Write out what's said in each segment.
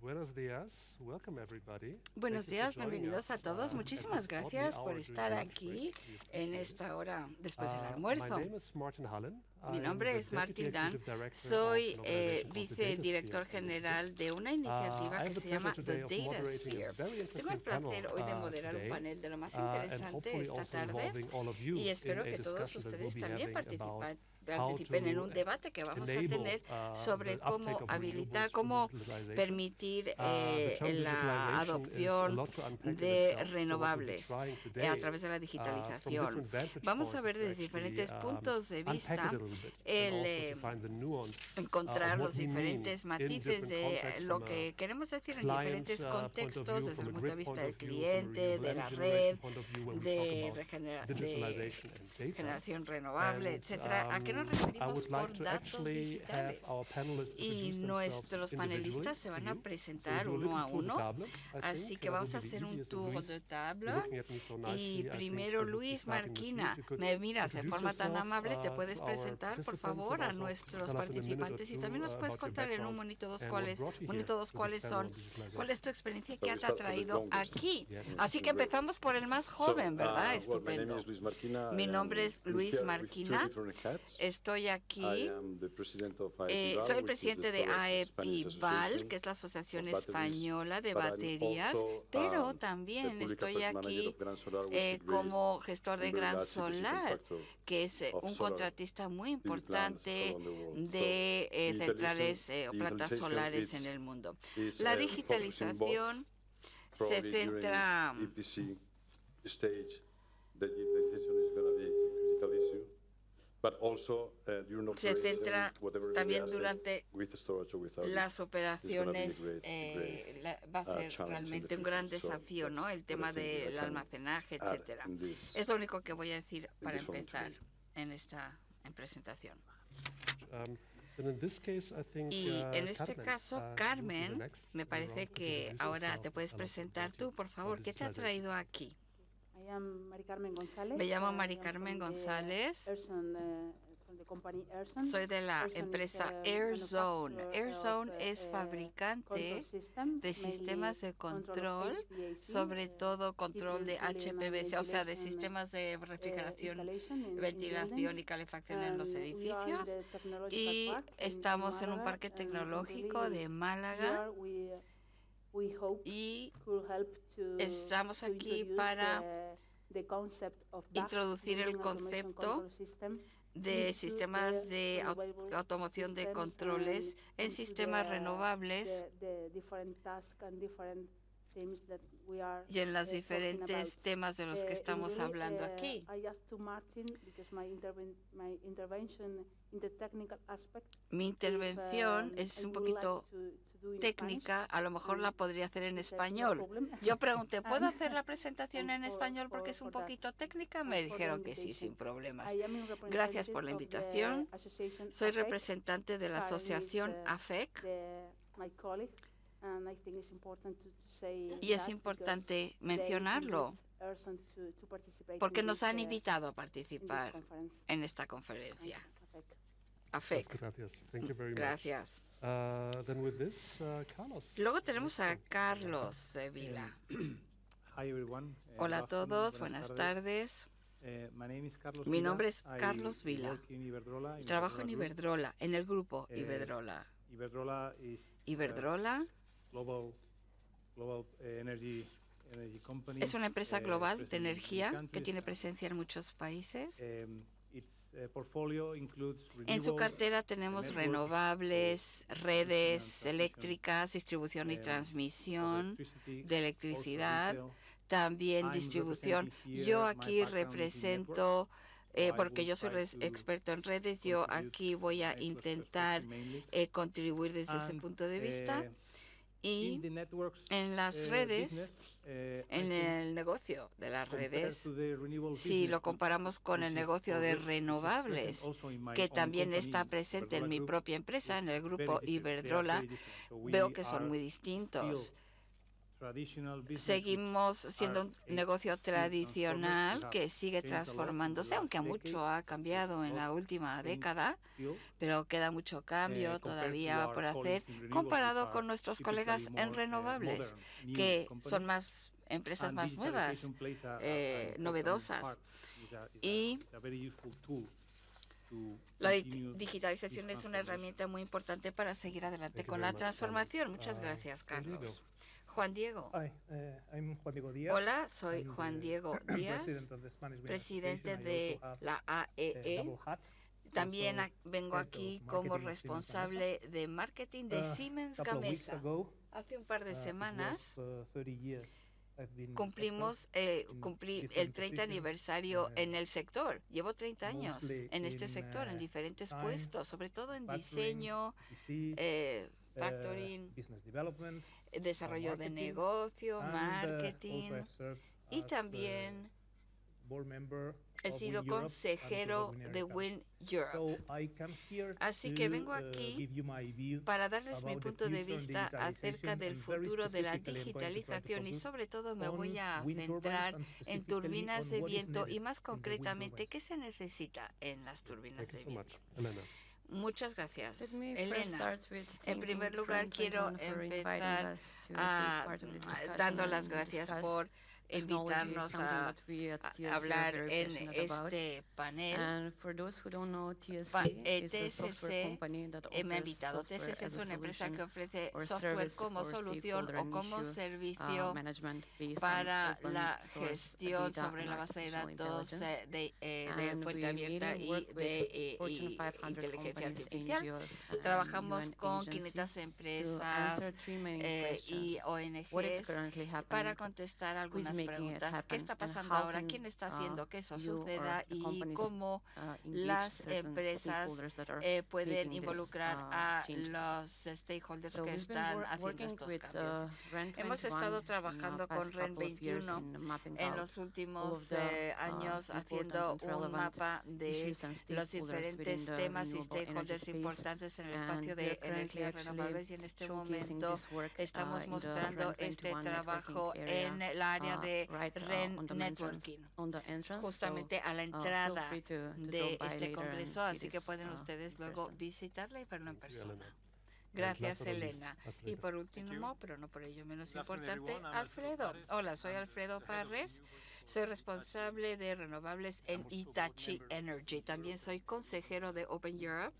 Buenos días, welcome everybody. Buenos días, bienvenidos a todos. Muchísimas gracias por estar aquí en esta hora después del almuerzo. Mi nombre es Martin Dunn, soy vicedirector general de una iniciativa que se llama The Data Sphere. Tengo el placer hoy de moderar un panel de lo más interesante esta tarde y espero que todos ustedes también participen en un debate que vamos a tener sobre cómo habilitar, cómo permitir la adopción de renovables a través de la digitalización. Vamos a ver desde diferentes puntos de vista encontrar los diferentes matices de lo que queremos decir en diferentes contextos, desde el punto de vista del cliente, de la red, de generación renovable, etcétera. ¿A qué nos referimos por datos digitales? Y nuestros panelistas se van a presentar uno a uno, así que vamos a hacer un tour de table. Y primero, Luis Marquina, me miras de forma tan amable, ¿te puedes presentar, por favor, a nuestros participantes? Y también nos puedes contar en un minuto dos cuál es tu experiencia y qué te ha traído aquí. Así que empezamos por el más joven, ¿verdad? Estupendo. Mi nombre es Luis Marquina. Estoy aquí. Soy el presidente de AEPIVAL, que es la Asociación Española de Baterías, pero también estoy aquí como gestor de Gran Solar, que es un contratista muy importante de centrales o plantas solares en el mundo. La digitalización se centra también durante las operaciones, va a ser realmente un gran desafío, ¿no? El tema del almacenaje, etcétera. Es lo único que voy a decir para empezar en esta presentación. Y en este caso, Carmen, me parece que ahora te puedes presentar tú, por favor. ¿Qué te ha traído aquí? Me llamo Mari Carmen González. Soy de la empresa AirZone. AirZone es fabricante de sistemas de control, sobre todo control de HPVC, o sea, de sistemas de refrigeración, ventilación y calefacción en los edificios. Y estamos en un parque tecnológico de Málaga. Y estamos aquí para introducir el concepto de sistemas de automoción de controles en sistemas renovables y en los diferentes temas de los que estamos hablando aquí. Mi intervención es un poquito técnica, a lo mejor la podría hacer en español. Yo pregunté, ¿puedo hacer la presentación en español porque es un poquito técnica? Me dijeron que sí, sin problemas. Gracias por la invitación. Soy representante de la asociación AFEC. Y es importante mencionarlo porque nos han invitado a participar en esta conferencia. AFEC. Gracias. Luego tenemos a Carlos Vila. Hola a todos, buenas tardes. Mi nombre es Carlos Vila. Trabajo en Iberdrola, en el grupo Iberdrola. Iberdrola es una empresa global de energía que tiene presencia en muchos países. En su cartera tenemos renovables, redes eléctricas, distribución y transmisión de electricidad, también distribución. Yo aquí represento, porque yo soy experto en redes, yo aquí voy a intentar contribuir desde ese punto de vista. Y en las redes, en el negocio de las redes, si lo comparamos con el negocio de renovables, que también está presente en mi propia empresa, en el grupo Iberdrola, veo que son muy distintos. seguimos siendo un negocio tradicional que sigue transformándose, aunque mucho ha cambiado en la última década, pero queda mucho cambio todavía por hacer comparado con nuestros colegas en renovables, que son más empresas más nuevas, novedosas. Y la digitalización es una herramienta muy importante para seguir adelante con la transformación. Muchas gracias, Carlos. Juan Diego. Hola, soy Juan Diego Díaz, presidente de la AEE. También vengo aquí como responsable de marketing de Siemens Gamesa. Hace un par de semanas cumplí el 30 aniversario en el sector. Llevo 30 años en este sector, en diferentes puestos, sobre todo en diseño, factoring, desarrollo de negocio, marketing, y también he sido consejero de Wind Europe. Así que vengo aquí para darles mi punto de vista acerca del futuro de la digitalización y sobre todo me voy a centrar en turbinas de viento y más concretamente qué se necesita en las turbinas de viento. Muchas gracias, Elena. En primer lugar, quiero empezar dando las gracias por invitarnos a hablar en este panel. TSC me ha invitado. TSC es una empresa que ofrece software como solución o como servicio para la gestión sobre la base de datos de fuente abierta y de inteligencia artificial. Trabajamos con 500 empresas y ONGs para contestar algunas preguntas. ¿Qué está pasando ahora? ¿Quién está haciendo que eso suceda? Y cómo las empresas pueden involucrar a los stakeholders que están haciendo estos cambios. Hemos estado trabajando con REN 21 en los últimos años haciendo un mapa de los diferentes temas y stakeholders importantes en el espacio de energías renovables y en este momento estamos mostrando este trabajo en el área de REN Networking, justamente a la entrada de este congreso, así que pueden ustedes luego visitarla y verlo en persona. Gracias, Elena. Y por último, pero no por ello menos importante, Alfredo. Hola, soy Alfredo Parres. Soy responsable de renovables en Hitachi Energy. También soy consejero de Open Europe.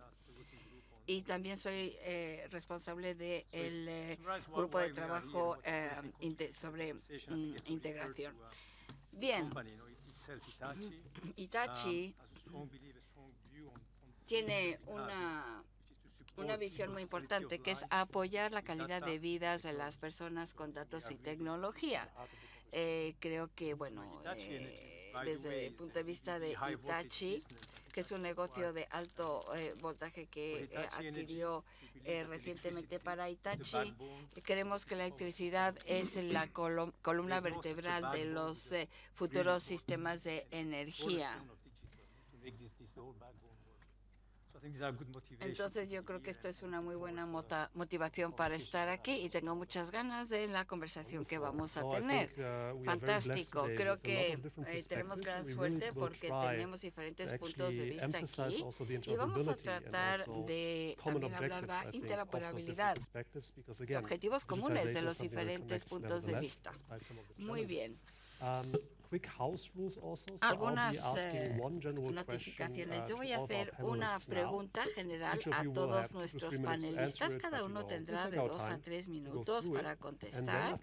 Y también soy responsable del grupo de trabajo sobre integración. Bien, Hitachi tiene una visión muy importante que es apoyar la calidad de vidas de las personas con datos y tecnología. Creo que, bueno, desde el punto de vista de Hitachi, que es un negocio de alto voltaje que adquirió recientemente para Hitachi, creemos que la electricidad es la columna vertebral de los futuros sistemas de energía. Entonces yo creo que esto es una muy buena motivación para estar aquí y tengo muchas ganas de la conversación que vamos a tener. Fantástico. Creo que tenemos gran suerte porque tenemos diferentes puntos de vista aquí y vamos a tratar de también hablar de interoperabilidad, de objetivos comunes de los diferentes puntos de vista. Muy bien. Algunas notificaciones. Yo voy a hacer una pregunta general a todos nuestros panelistas. Cada uno tendrá de 2 a 3 minutos para contestar.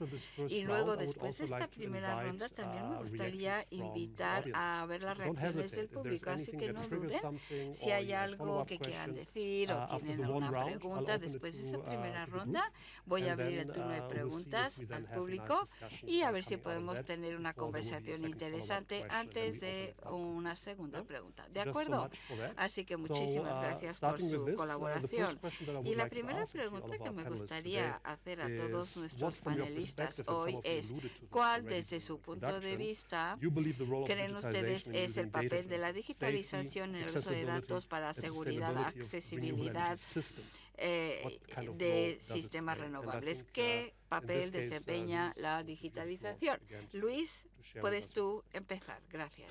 Y luego, después de esta primera ronda, también me gustaría invitar a ver las reacciones del público. Así que no duden si hay algo que quieran decir o tienen alguna pregunta. Después de esa primera ronda, voy a abrir el turno de preguntas al público y a ver si podemos tener una conversación interesante antes de una segunda pregunta. ¿De acuerdo? Así que muchísimas gracias por su colaboración. Y la primera pregunta que me gustaría hacer a todos nuestros panelistas hoy es, ¿cuál desde su punto de vista creen ustedes es el papel de la digitalización en el uso de datos para seguridad, accesibilidad de sistemas renovables? ¿Qué papel desempeña la digitalización? Luis, puedes tú empezar. Gracias.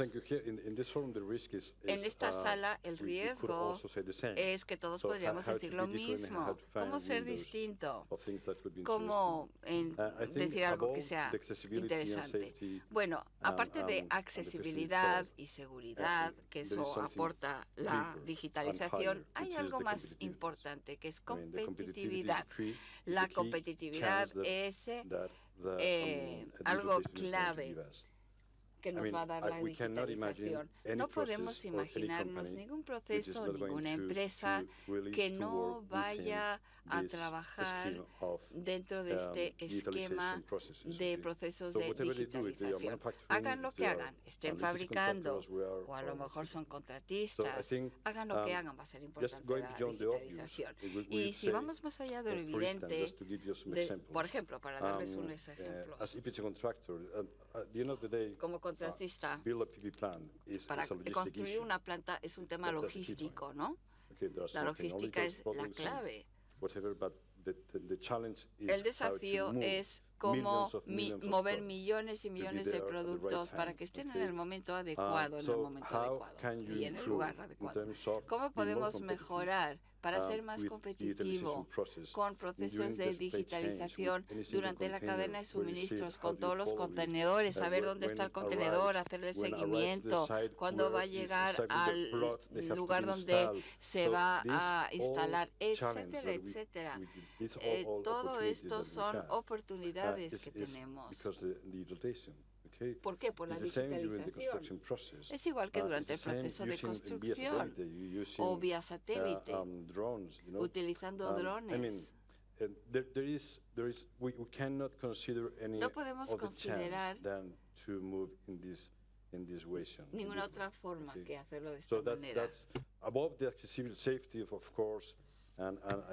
En esta sala, el riesgo es que todos podríamos decir lo mismo. ¿Cómo ser distinto? ¿Cómo decir algo que sea interesante? Bueno, aparte de accesibilidad y seguridad, que eso aporta la digitalización, hay algo más importante, que es competitividad. La competitividad es algo clave que nos va a dar la digitalización. No podemos imaginarnos ningún proceso, ninguna empresa que no vaya a trabajar dentro de este esquema de procesos de digitalización. Hagan lo que hagan, estén fabricando, o a lo mejor son contratistas, hagan lo que hagan, va a ser importante la digitalización. Y si vamos más allá de lo evidente, por ejemplo, para darles unos ejemplos, como contratista, para construir una planta es un tema logístico, ¿no? La logística es la clave. El desafío es cómo mover millones y millones de productos para que estén en el momento adecuado, y en el lugar adecuado. ¿Cómo podemos mejorar para ser más competitivo con procesos de digitalización durante la cadena de suministros, con todos los contenedores, saber dónde está el contenedor, hacerle seguimiento, cuándo va a llegar al lugar donde se va a instalar, etcétera, etcétera? Todo esto son oportunidades que tenemos. ¿Por qué? Por la digitalización. Es igual que durante el proceso de construcción o vía satélite, utilizando drones. No podemos considerar ninguna otra forma que hacerlo de esta manera.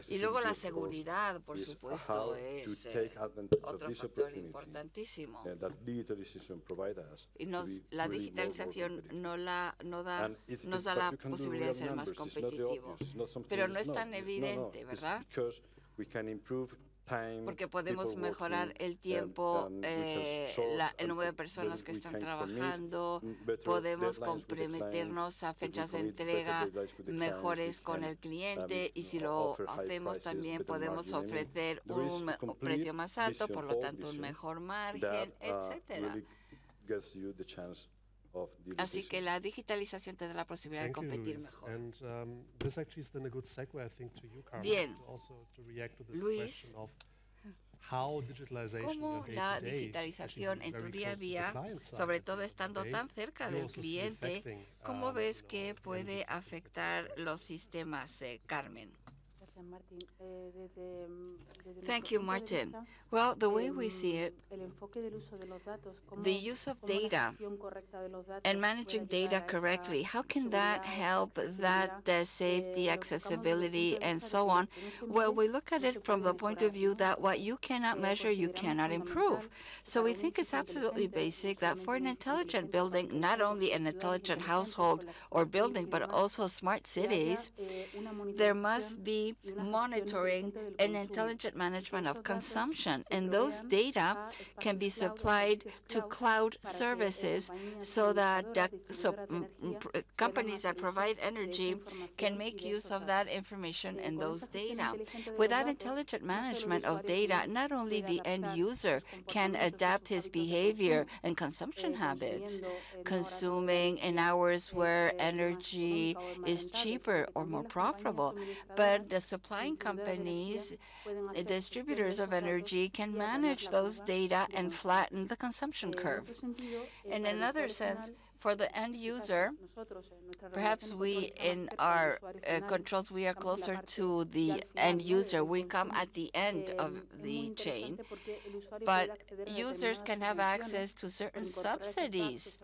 Y luego la seguridad, por supuesto, es otro factor importantísimo. Y la digitalización nos da la posibilidad de ser más competitivos. Pero no es tan evidente, ¿verdad? Porque podemos mejorar el tiempo, el número de personas que están trabajando, podemos comprometernos a fechas de entrega mejores con el cliente, y si lo hacemos también podemos ofrecer un precio más alto, por lo tanto un mejor margen, etcétera. Así que la digitalización te da la posibilidad de competir mejor. Bien, Luis, ¿cómo la digitalización en tu día a día, sobre todo estando tan cerca del cliente, cómo ves que puede afectar los sistemas, Carmen? Thank you, Martin. Well, the way we see it, the use of data and managing data correctly, how can that help that safety, accessibility, and so on? Well, we look at it from the point of view that what you cannot measure, you cannot improve. So we think it's absolutely basic that for an intelligent building, not only an intelligent household or building, but also smart cities, there must be monitoring and intelligent management of consumption. And those data can be supplied to cloud services so that companies that provide energy can make use of that information and those data. Without intelligent management of data, not only the end user can adapt his behavior and consumption habits, consuming in hours where energy is cheaper or more profitable, but the supplying companies, distributors of energy, can manage those data and flatten the consumption curve. In another sense, for the end user, perhaps we, in our controls, we are closer to the end user. We come at the end of the chain, but users can have access to certain subsidies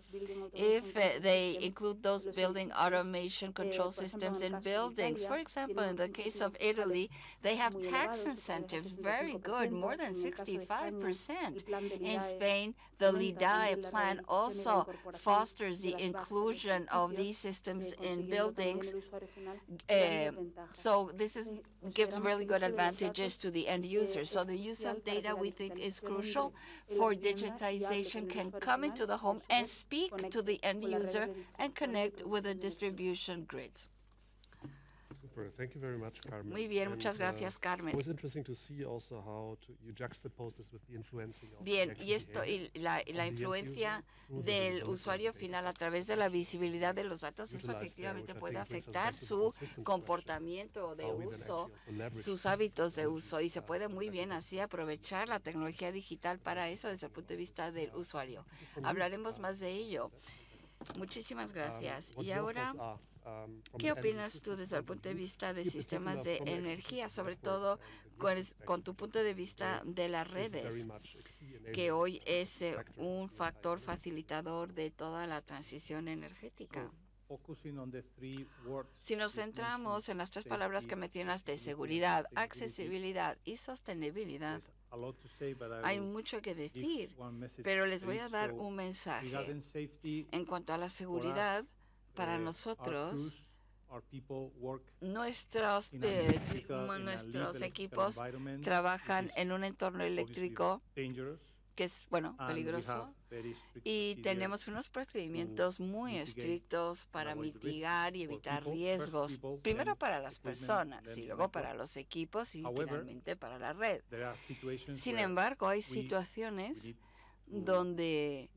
if they include those building automation control systems in buildings. For example, in the case of Italy, they have tax incentives, very good, more than 65%. In Spain, the LIDAE plan also fosters users, the inclusion of these systems in buildings. So this gives really good advantages to the end user. So the use of data, we think, is crucial for digitization, can come into the home and speak to the end user and connect with the distribution grids. Super. Thank you very much, Carmen. Muy bien, muchas gracias, Carmen. It was interesting to see also how you juxtapose this with the influencing of Bien, y esto y la influencia del usuario final a través de la visibilidad de los datos, eso efectivamente puede afectar su comportamiento de uso, sus hábitos de uso, y se puede muy bien así aprovechar la tecnología digital para eso desde el punto de vista del usuario. Hablaremos más de ello. Muchísimas gracias. Y ahora, ¿qué opinas tú desde el punto de vista de sistemas de energía, sobre todo con tu punto de vista de las redes, que hoy es un factor facilitador de toda la transición energética? Si nos centramos en las tres palabras que mencionaste, seguridad, accesibilidad y sostenibilidad, hay mucho que decir, pero les voy a dar un mensaje. En cuanto a la seguridad, para nosotros, nuestros equipos trabajan en un entorno eléctrico que es, peligroso, y tenemos unos procedimientos muy estrictos para mitigar y evitar riesgos, primero para las personas y luego para los equipos y finalmente para la red. Sin embargo, hay situaciones donde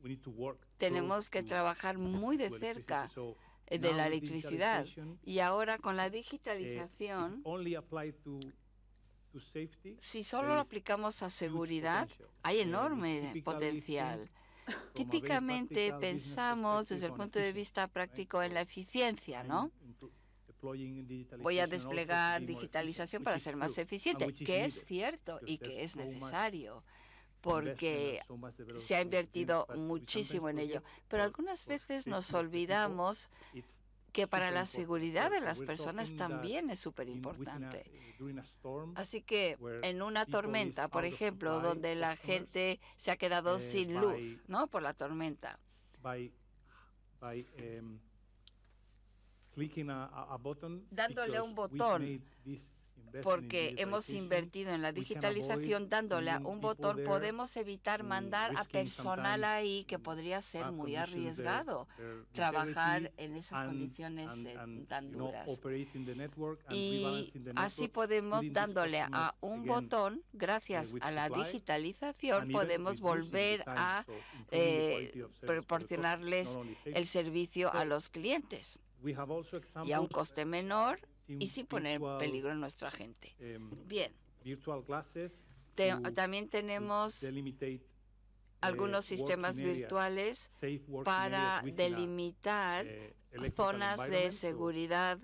tenemos que trabajar muy de cerca de la electricidad, y ahora con la digitalización, si solo lo aplicamos a seguridad, hay enorme potencial. Típicamente pensamos desde el punto de vista práctico en la eficiencia, ¿no? Voy a desplegar digitalización para ser más eficiente, que es cierto y que es necesario, porque se ha invertido muchísimo en ello. Pero algunas veces nos olvidamos que para la seguridad de las personas también es súper importante. Así que en una tormenta, por ejemplo, donde la gente se ha quedado sin luz, ¿no?, por la tormenta, dándole un botón, porque hemos invertido en la digitalización, dándole a un botón podemos evitar mandar a personal ahí, que podría ser muy arriesgado trabajar en esas condiciones tan duras. Y así podemos, dándole a un botón, gracias a la digitalización, podemos volver a proporcionarles el servicio a los clientes y a un coste menor, y sin poner en peligro a nuestra gente. Bien. También tenemos algunos sistemas virtuales para delimitar zonas de seguridad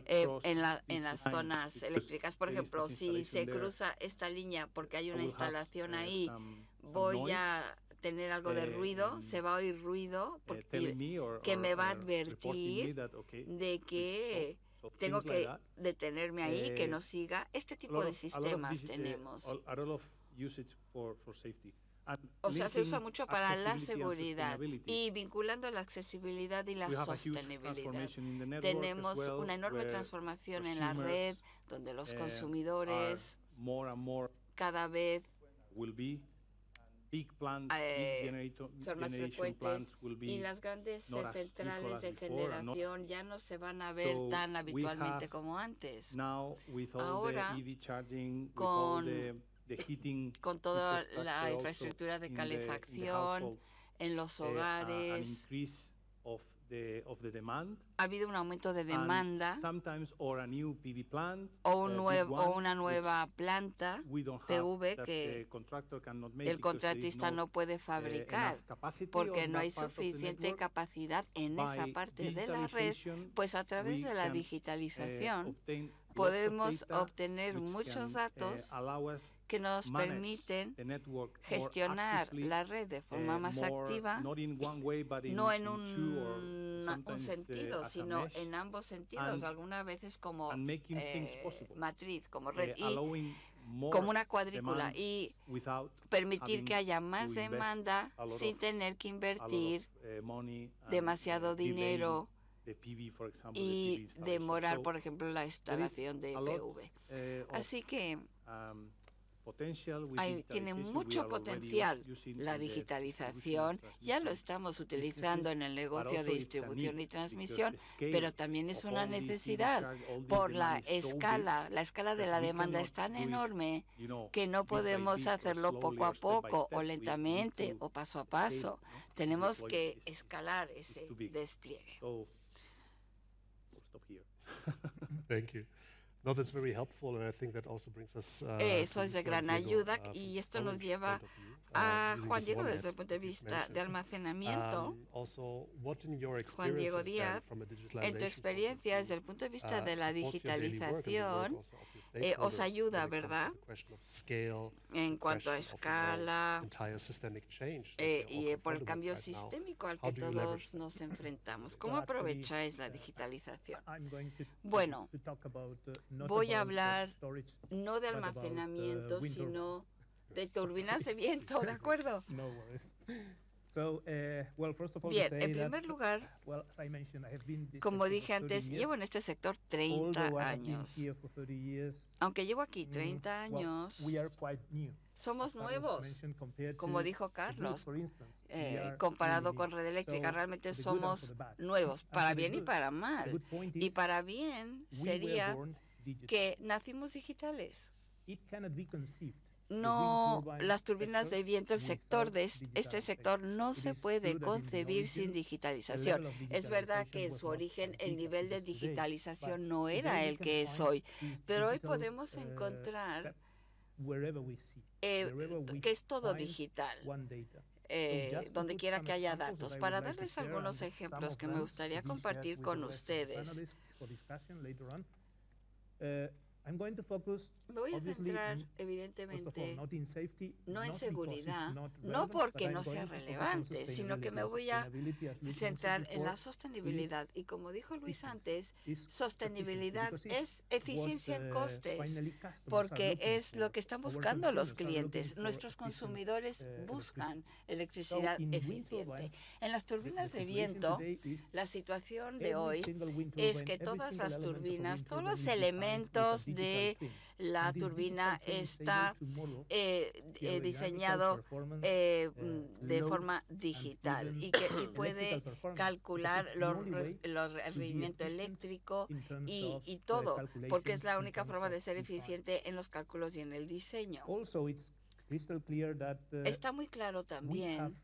en las zonas eléctricas. Por ejemplo, si se cruza esta línea porque hay una instalación ahí, voy a tener algo de ruido, se va a oír ruido que me va a advertir de que tengo que detenerme ahí, que no siga. Este tipo de sistemas tenemos. O sea, se usa mucho para la seguridad, y vinculando la accesibilidad y la sostenibilidad. Tenemos una enorme transformación en la red, donde los consumidores cada vez son más frecuentes, y las grandes centrales de generación ya no se van a ver tan habitualmente como antes. Ahora, con toda la infraestructura de calefacción en los hogares, ha habido un aumento de demanda, o una nueva planta PV que el contratista no puede fabricar porque no hay suficiente capacidad en esa parte de la red. Pues a través de la digitalización podemos obtener muchos datos que nos permiten gestionar la red de forma más activa, no en un sentido, sino en ambos sentidos, algunas veces como matriz, como red, y como una cuadrícula y permitir que haya más demanda sin tener que invertir demasiado dinero y demorar, por ejemplo, la instalación de PV. Así que tiene mucho potencial la digitalización, ya lo estamos utilizando en el negocio de distribución y transmisión, pero también es una necesidad por la escala de la demanda es tan enorme que no podemos hacerlo poco a poco o lentamente o paso a paso. Tenemos que escalar ese despliegue. Thank you. No, that's very helpful, and I think that also brings us, eso es de gran ayuda y esto nos lleva a Juan Diego desde el punto de vista de almacenamiento. Juan Diego Díaz, en tu experiencia desde el punto de vista de la digitalización, os ayuda, ¿verdad? En cuanto a escala y por el cambio sistémico al que todos nos enfrentamos. ¿Cómo aprovecháis la digitalización? Bueno, voy a hablar no de almacenamiento, sino de turbinas de viento, ¿de acuerdo? Bien, en primer lugar, como dije antes, llevo en este sector 30 años. Aunque llevo aquí 30 años, somos nuevos, como dijo Carlos, comparado con Red Eléctrica, realmente somos nuevos, para bien y para mal. Y para bien sería que nacimos digitales. No, las turbinas de viento, el sector de este sector no se puede concebir sin digitalización. Es verdad que en su origen el nivel de digitalización no era el que es hoy, pero hoy podemos encontrar que es todo digital. Donde quiera que haya datos. Para darles algunos ejemplos que me gustaría compartir con ustedes, me voy a centrar, evidentemente, no en seguridad, no porque no sea relevante, sino que me voy a centrar en la sostenibilidad. Y como dijo Luis antes, sostenibilidad es eficiencia en costes, porque es lo que están buscando los clientes. Nuestros consumidores buscan electricidad eficiente. En las turbinas de viento, la situación de hoy es que todas las turbinas, todos los elementos de la turbina está diseñado de forma digital y puede calcular el rendimiento eléctrico y todo, porque es la única forma de ser eficiente en los cálculos y en el diseño. Está muy claro también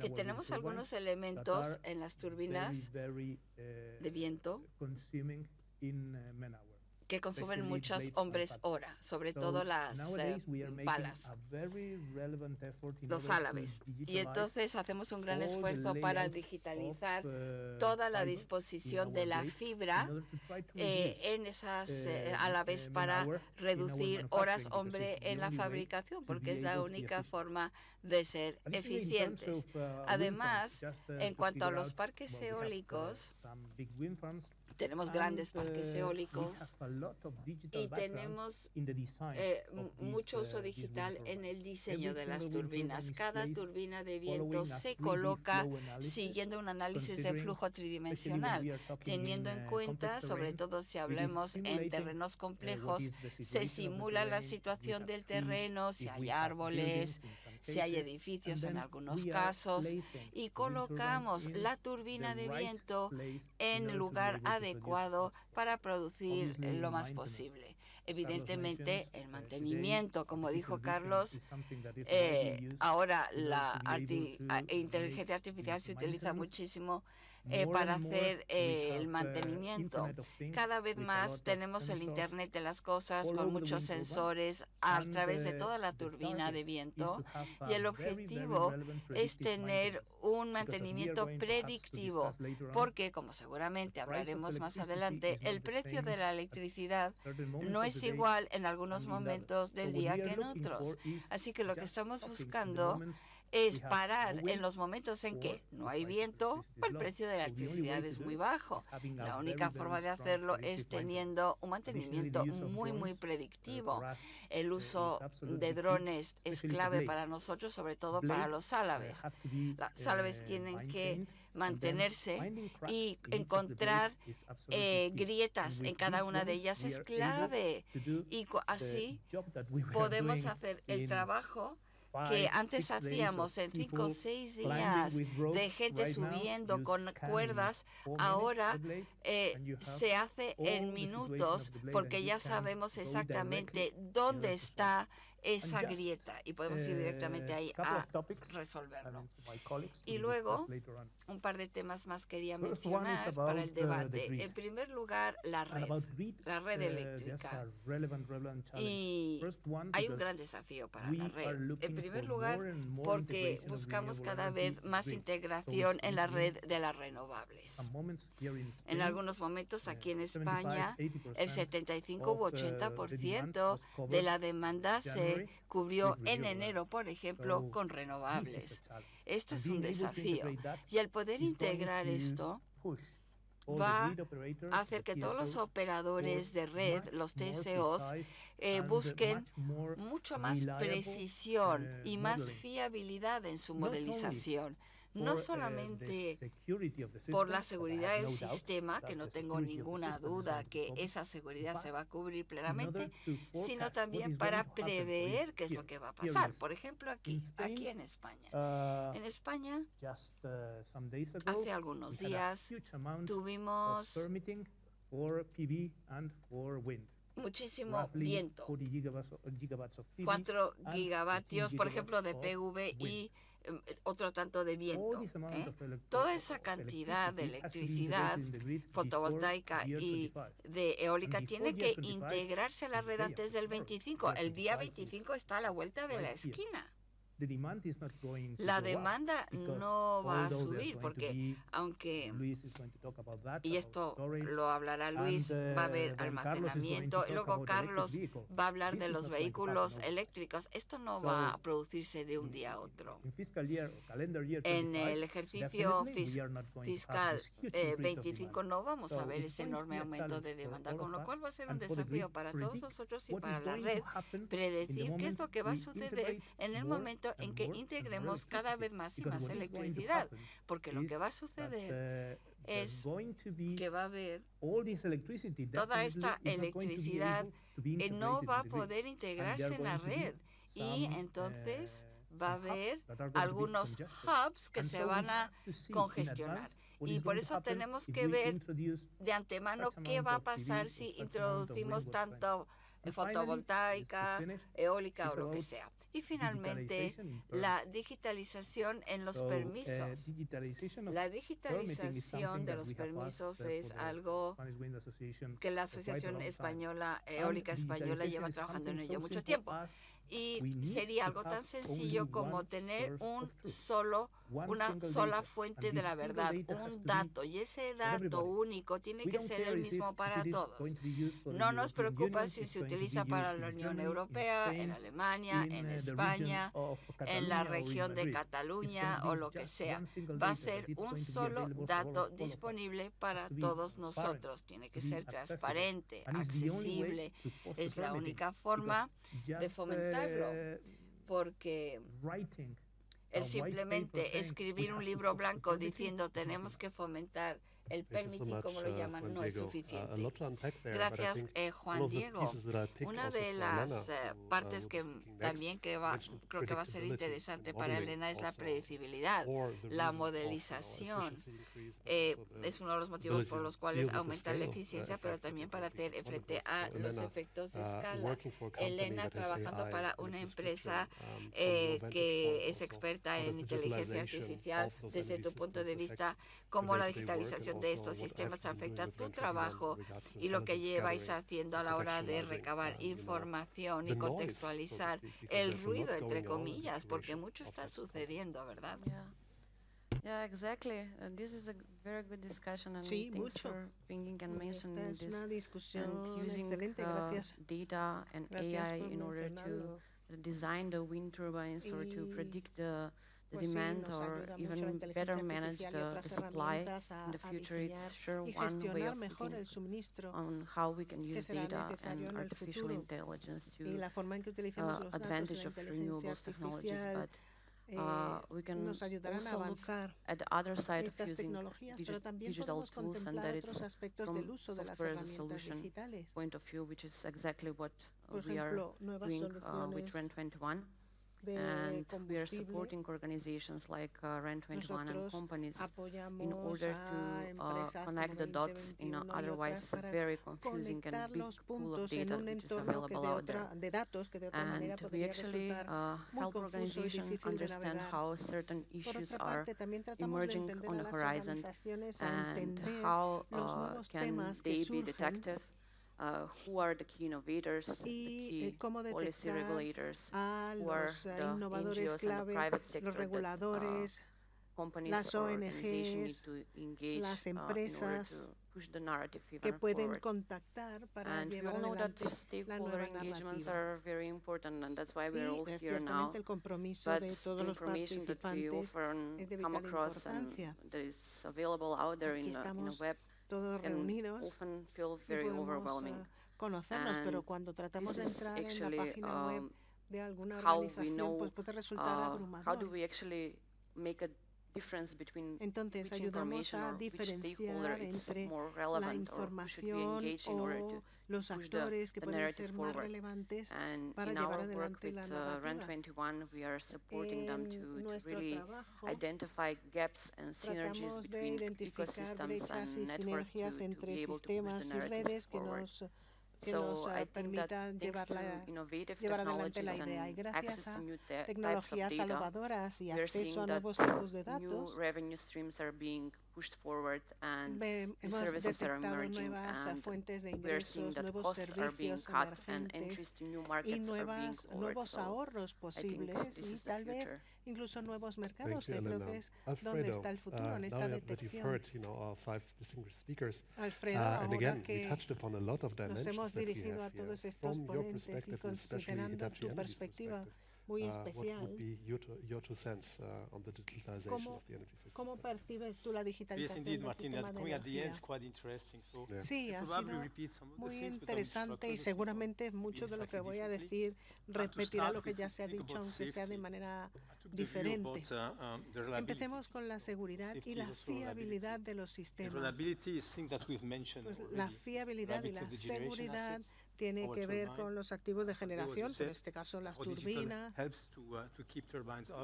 que tenemos algunos elementos en las turbinas de viento que consumen muchos hombres hora, sobre todo las palas, los álabes. Y entonces hacemos un gran esfuerzo para digitalizar toda la disposición de la fibra en esas álabes para reducir horas hombre en la fabricación, porque es la única forma de ser eficientes. Además, en cuanto a los parques eólicos, tenemos grandes parques eólicos y tenemos mucho uso digital en el diseño de las turbinas. Cada turbina de viento se coloca siguiendo un análisis de flujo tridimensional, teniendo en cuenta, sobre todo si hablamos en terrenos complejos, se simula la situación del terreno, si hay árboles, si hay edificios en algunos casos, y colocamos la turbina de viento en el lugar adecuado para producir lo más posible. Evidentemente, el mantenimiento, como dijo Carlos, ahora la inteligencia artificial se utiliza muchísimo para hacer el mantenimiento. Cada vez más tenemos el Internet de las cosas con muchos sensores a través de toda la turbina de viento y el objetivo es tener un mantenimiento predictivo porque, como seguramente hablaremos más adelante, el precio de la electricidad no es igual en algunos momentos del día que en otros. Así que lo que estamos buscando es parar en los momentos en que no hay viento o el precio de la electricidad es muy bajo. La única forma de hacerlo es teniendo un mantenimiento muy predictivo. El uso de drones es clave para nosotros, sobre todo para los álabes. Las álabes tienen que mantenerse y encontrar grietas en cada una de ellas es clave. Y así podemos hacer el trabajo que antes hacíamos en 5 o 6 días de gente subiendo con cuerdas, ahora se hace en minutos porque ya sabemos exactamente dónde está esa grieta y podemos ir directamente ahí a resolverlo. Y luego, un par de temas más quería mencionar para el debate. En primer lugar, la red eléctrica. Y hay un gran desafío para la red. En primer lugar, porque buscamos cada vez más integración en la red de las renovables. En algunos momentos aquí en España, el 75 u 80% de la demanda se cubrió en enero, por ejemplo, con renovables. Esto es un desafío. Y el poder integrar esto va a hacer que todos los operadores de red, los TSOs, busquen mucho más precisión y más fiabilidad en su modelización. No solamente por la seguridad del sistema, que no tengo ninguna duda que esa seguridad se va a cubrir plenamente, sino también para prever qué es lo que va a pasar. Por ejemplo, aquí en España. En España, hace algunos días, tuvimos muchísimo viento, 4 gigavatios, por ejemplo, de PV y otro tanto de viento. Toda esa cantidad de electricidad fotovoltaica y de eólica tiene que integrarse a la red antes del 25. El día 25 está a la vuelta de la esquina. La demanda no va a subir porque, aunque, y esto lo hablará Luis, va a haber almacenamiento, y luego Carlos va a hablar de los vehículos eléctricos. Esto no va a producirse de un día a otro. En el ejercicio fiscal 25 no vamos a ver ese enorme aumento de demanda, con lo cual va a ser un desafío para todos nosotros y para la red predecir qué es lo que va a suceder en el momento en que integremos cada vez más y más electricidad, porque lo que va a suceder es que va a haber toda esta electricidad que no va a poder integrarse en la red y entonces va a haber algunos hubs que se van a congestionar. Y por eso tenemos que ver de antemano qué va a pasar si introducimos tanto fotovoltaica, eólica o lo que sea. Y finalmente, la digitalización en los permisos. La digitalización de los permisos es algo que la Asociación Española, Eólica Española, lleva trabajando en ello mucho tiempo. Y sería algo tan sencillo como tener una sola fuente de la verdad, un dato, y ese dato único tiene que ser el mismo para todos. No nos preocupa si se utiliza para la Unión Europea, en Alemania, en España, en la región de Cataluña o lo que sea. Va a ser un solo dato disponible para todos nosotros. Tiene que ser transparente, accesible. Es la única forma de fomentarlo, porque el simplemente escribir un libro blanco diciendo tenemos que fomentar el permitir, como lo llaman, no es suficiente. Gracias, Juan Diego. Una de las partes que también creo que va a ser interesante para Elena es la predecibilidad. La modelización es uno de los motivos por los cuales aumentar la eficiencia, pero también para hacer frente a los efectos de escala. Elena, trabajando para una empresa que es experta en inteligencia artificial, desde tu punto de vista, ¿cómo la digitalización de estos sistemas afecta tu trabajo y lo que lleváis haciendo a la hora de recabar información y contextualizar el ruido, entre comillas, porque mucho está sucediendo, ¿verdad? Yeah, exactly. This is a very good discussion, and thanks for bringing and mentioning this and using data and AI in order to design the wind turbines or to predict the the demand or even better manage the supply in the future. It's sure one way of looking on how we can use data and artificial intelligence to advantage of renewables technologies, but we can also look at the other side of using digital tools, and that it's from software as a solution point of view, which is exactly what we are doing with REN21. And we are supporting organizations like REN21 and companies in order to connect the dots in an otherwise very confusing and big pool of data which is available out there. And we actually help organizations understand how certain issues are emerging on the horizon and how can they be detected. Who are the key innovators, the key policy regulators, who are the NGOs and the private sector that companies or organizations need to engage in order to push the narrative even forward. And we all know that stakeholder engagements are very important, and that's why we're all here now. But the information that we often come across and that is available out there in the web can often feel very overwhelming. And this is actually how we know, how do we actually make a difference between which information or which stakeholder is more relevant or should we engage in order to push the narrative forward. And in our work with REN21, we are supporting them to really identify gaps and synergies between ecosystems and network to be able to push the narrative forward. So I think that thanks to innovative technologies and access to new types of data, we are seeing that new revenue streams are being pushed forward and new services are emerging, and we are seeing that costs are being cut and entries to new markets are being lowered. So I think this is the future. Incluso nuevos mercados, que creo que es donde está el futuro en esta detección. Alfredo, ahora que nos hemos dirigido a todos estos ponentes y considerando tu perspectiva muy especial, ¿cómo percibes tú la digitalización del sistema de energía? Sí, ha sido muy interesante y seguramente mucho de lo que voy a decir repetirá lo que ya se ha dicho, aunque sea de manera diferente. Empecemos con la seguridad y la fiabilidad de los sistemas. Pues la fiabilidad y la seguridad tiene que ver con los activos de generación, en este caso las turbinas.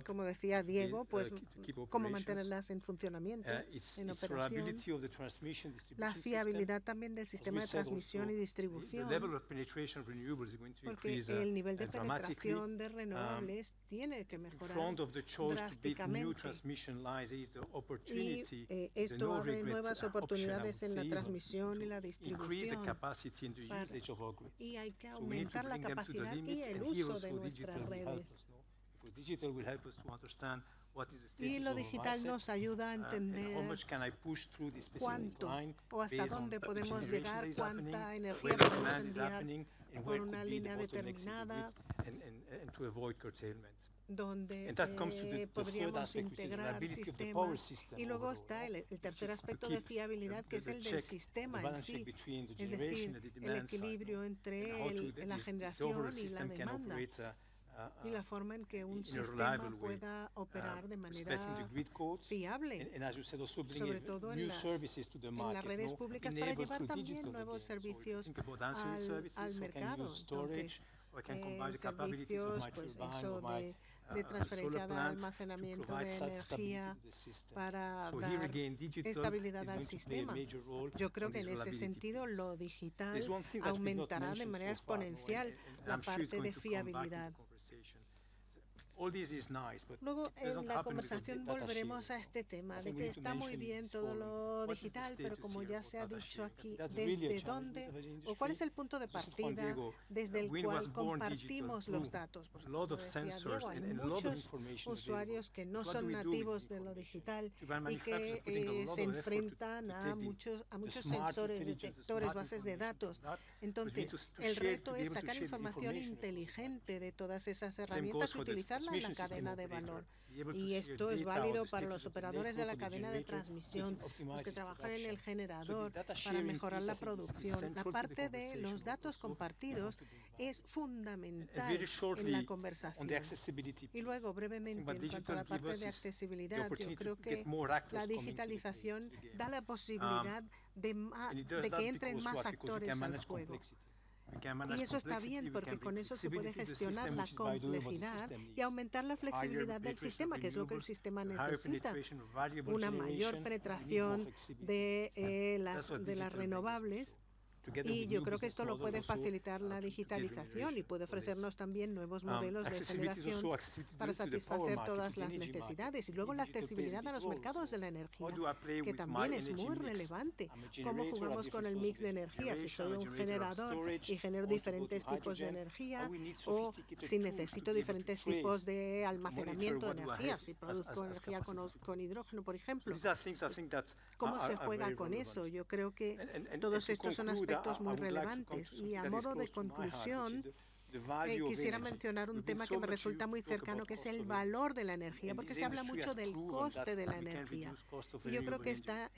Como decía Diego, pues cómo mantenerlas en funcionamiento, en operación. La fiabilidad también del sistema de transmisión y distribución, porque el nivel de penetración de renovables tiene que mejorar drásticamente. Y esto abre nuevas oportunidades en la transmisión y la distribución. Y hay que aumentar la capacidad y el uso de nuestras redes. Y lo digital nos ayuda a entender cuánto o hasta dónde podemos llegar, cuánta energía podemos enviar por una línea determinada, donde podríamos integrar sistemas. Y luego está el tercer aspecto de fiabilidad, que es el del sistema en sí, es decir, el equilibrio entre la generación y la demanda, y la forma en que un sistema pueda operar de manera fiable, sobre todo en las redes públicas, para llevar también nuevos servicios al mercado. Entonces, servicios, pues eso de transferencia de almacenamiento de energía para dar estabilidad al sistema. Yo creo que en ese sentido lo digital aumentará de manera exponencial la parte de fiabilidad. Luego en la conversación volveremos a este tema de que está muy bien todo lo digital, pero como ya se ha dicho aquí, ¿desde dónde o cuál es el punto de partida desde el cual compartimos los datos? Porque, como decía Diego, hay muchos usuarios que no son nativos de lo digital y que se enfrentan a muchos sensores, detectores, bases de datos. Entonces, el reto es sacar información inteligente de todas esas herramientas y utilizarlas integrarla en la cadena de valor. Y esto es válido para los operadores de la cadena de transmisión, los que trabajan en el generador para mejorar la producción. La parte de los datos compartidos es fundamental en la conversación. Y luego, brevemente, en cuanto a la parte de accesibilidad, yo creo que la digitalización da la posibilidad de que entren más actores al juego. Y eso está bien porque con eso se puede gestionar la complejidad y aumentar la flexibilidad del sistema, que es lo que el sistema necesita. Una mayor penetración de las renovables. Y yo creo que esto lo puede facilitar la digitalización y puede ofrecernos también nuevos modelos de generación para satisfacer todas las necesidades. Y luego la accesibilidad a los mercados de la energía, que también es muy relevante. Cómo jugamos con el mix de energía, si soy un generador y genero diferentes tipos de energía, o si necesito diferentes tipos de almacenamiento de energía, si produzco energía con hidrógeno, por ejemplo. ¿Cómo se juega con eso? Yo creo que todos estos son aspectos muy relevantes. Y a modo de conclusión, quisiera mencionar un tema que me resulta muy cercano, que es el valor de la energía, porque se habla mucho del coste de la energía. Y yo creo que esta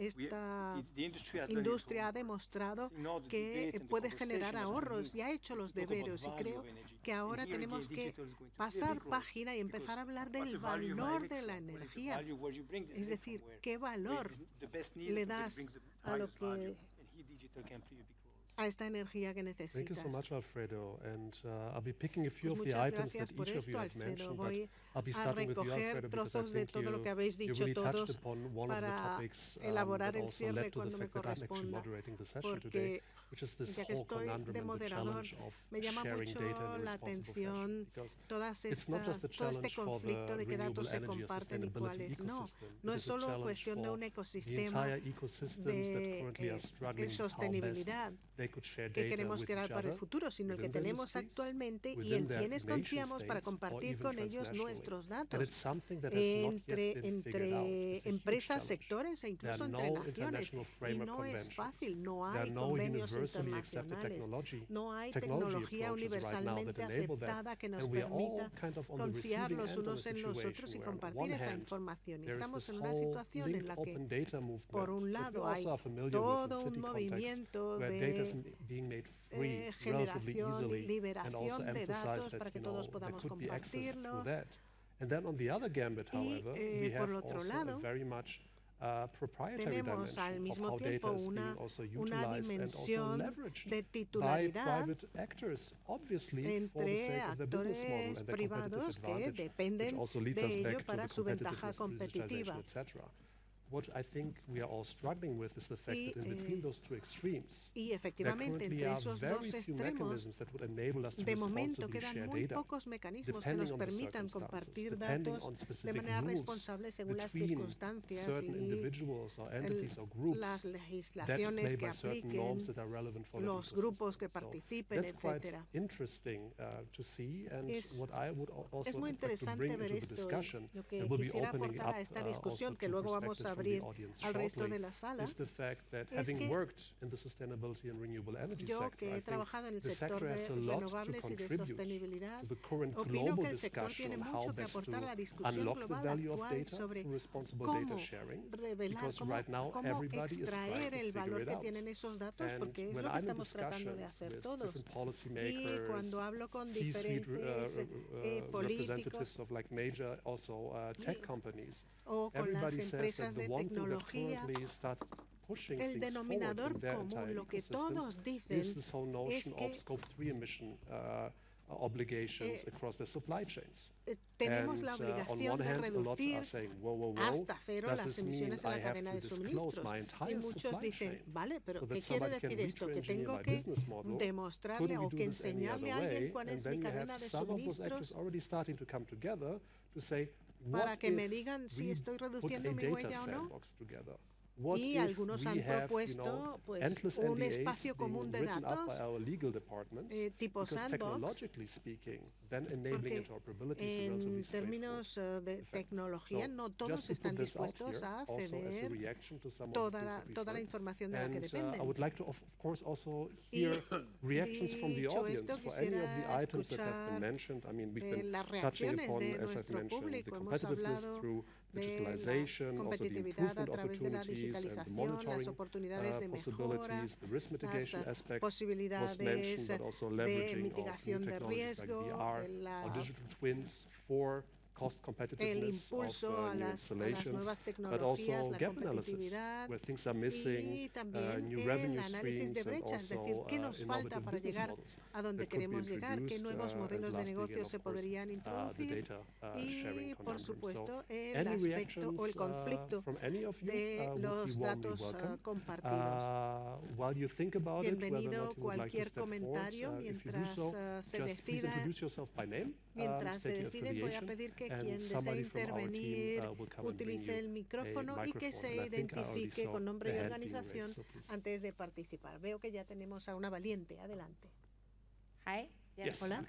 industria ha demostrado que puede generar ahorros y ha hecho los deberes. Y creo que ahora tenemos que pasar página y empezar a hablar del valor de la energía. Es decir, ¿qué valor le das a esta energía que necesitas? Thank you so much, Alfredo. And I'll be picking a few of the items that each of you have mentioned, but I'll be starting with you, Alfredo, because I think you really touched upon one of the topics that also led to the fact that I'm actually moderating the session today, which is this whole conundrum and the challenge of sharing data in a responsible fashion. Because it's not just a challenge for the renewable energy or sustainability ecosystem. No es solo cuestión de un ecosistema de sostenibilidad que queremos crear para el futuro, sino el que tenemos actualmente y en quienes confiamos para compartir con ellos nuestros datos entre empresas, sectores e incluso entre naciones. Y no es fácil, no hay convenios internacionales, no hay tecnología universalmente aceptada que nos permita confiar los unos en los otros y compartir esa información. Y estamos en una situación en la que, por un lado, hay todo un movimiento de generación y liberación de datos para que todos podamos compartirlos. Y por otro lado, tenemos al mismo tiempo una dimensión de titularidad entre actores privados que dependen de ello para su ventaja competitiva. What I think we are all struggling with is the fact that in between those two extremes, y efectivamente entre esos dos extremos, de momento quedan muy pocos mecanismos que nos permitan compartir datos de manera responsable según las circunstancias y las legislaciones que apliquen, los grupos que participen, etc. Es muy interesante ver esto. Lo que quisiera aportar a esta discusión, que luego vamos a abrir al resto de la sala, es que yo, que he trabajado en el sector de renovables y de sostenibilidad, opino que el sector tiene mucho que aportar a la discusión global actual sobre cómo revelar, cómo extraer el valor que tienen esos datos, porque es lo que estamos tratando de hacer todos. Y cuando hablo con diferentes políticos o con las empresas de tecnología, el denominador común, lo que todos dicen, es que tenemos la obligación de reducir hasta cero las emisiones en la cadena de suministros. Y muchos dicen, vale, pero ¿qué quiere decir esto? ¿Que tengo que demostrarle o que enseñarle a alguien cuál es mi cadena de suministros para que me digan si estoy reduciendo mi huella o no? Y algunos han propuesto pues, un espacio común de datos tipo sandbox, porque en términos de tecnología no todos están dispuestos a ceder toda la información de la que dependen. Y dicho esto, quisiera escuchar las reacciones de nuestro público. Hemos hablado de la competitividad a través de la digitalización, las oportunidades de mejora, las posibilidades de mitigación de riesgo, el impulso a las nuevas tecnologías, la competitividad y también el análisis de brechas, es decir, qué nos falta para llegar a donde queremos llegar, qué nuevos modelos de negocio se podrían introducir y, por supuesto, el aspecto o el conflicto de los datos compartidos. Bienvenido cualquier comentario mientras se decida. Mientras se deciden, voy a pedir que quien desee intervenir utilice el micrófono y que se identifique con nombre y organización antes de participar. Veo que ya tenemos a una valiente. Adelante. Hi. Yes. Hola.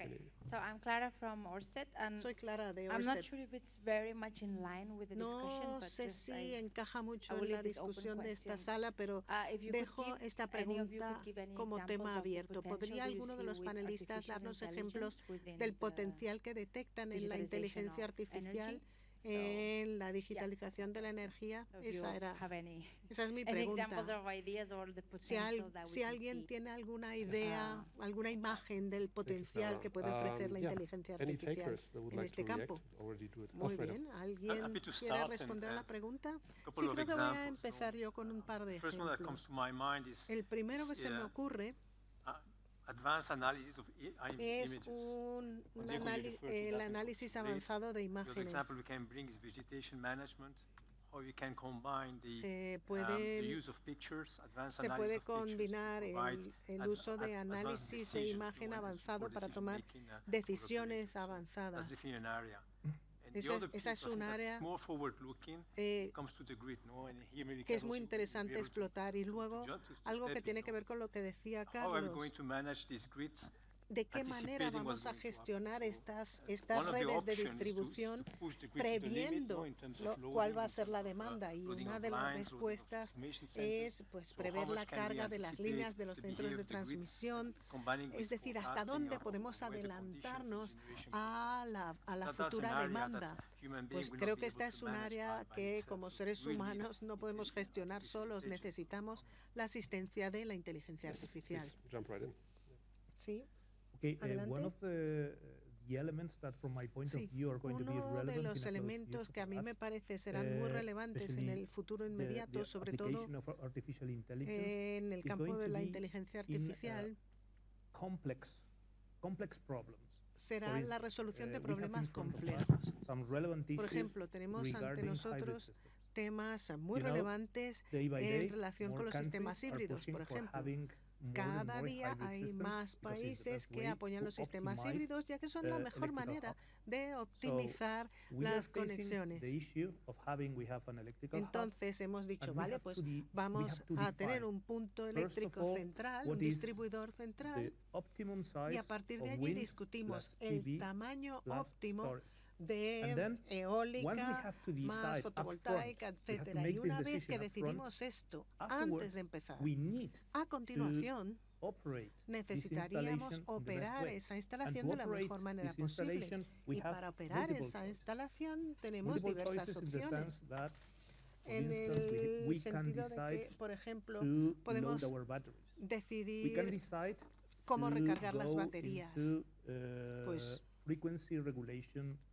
So I'm Clara from Orsted, and Soy Clara de I'm not Orsted. sure if it's very much in line with the discussion, No but sé just si encaja mucho en leave la this open discusión de esta question. sala, pero if you dejo could give esta any of you pregunta could give any como examples tema of the abierto. potential ¿Podría you alguno de see los with panelistas artificial darnos ejemplos intelligence within del the potencial que detectan en la digitalization inteligencia of artificial, energy? en la digitalización de la energía? So if you Esa es mi any examples pregunta. of ideas or the Si, potential that we si can alguien see. tiene alguna idea, alguna imagen del potencial que puede ofrecer la inteligencia artificial en este campo. Muy bien. ¿Alguien quiere responder a la pregunta? Sí, creo que voy a empezar yo con un par de ejemplos. El primero que se me ocurre es el análisis avanzado de imágenes. Se puede combinar el uso de análisis de imagen avanzado para tomar decisiones avanzadas. Esa es un área que es muy interesante explotar. Y luego, algo que tiene que ver con lo que decía Carlos. ¿De qué manera vamos a gestionar estas redes de distribución previendo cuál va a ser la demanda? Y una de las respuestas es pues, prever la carga de las líneas de los centros de transmisión, es decir, hasta dónde podemos adelantarnos a la futura demanda. Pues creo que esta es un área que como seres humanos no podemos gestionar solos, necesitamos la asistencia de la inteligencia artificial. Sí. One of the elements that from my point of view are going to be relevant uno de los elementos que a mí me parece serán muy relevantes en el futuro inmediato, sobre todo en el campo de la inteligencia artificial, será la resolución de problemas complejos. Por ejemplo, tenemos ante nosotros temas muy relevantes en relación con los sistemas híbridos. Por ejemplo, cada día hay más países que apoyan los sistemas híbridos, ya que son la mejor manera de optimizar las conexiones. Entonces hemos dicho, vale, pues vamos a tener un punto eléctrico central, un distribuidor central, y a partir de allí discutimos el tamaño óptimo de eólica, más fotovoltaica, etcétera. Y una vez que decidimos esto, antes de empezar, a continuación, necesitaríamos operar esa instalación de la mejor manera posible. Y para operar esa instalación tenemos diversas opciones. En el sentido de que, por ejemplo, podemos decidir cómo recargar las baterías. Pues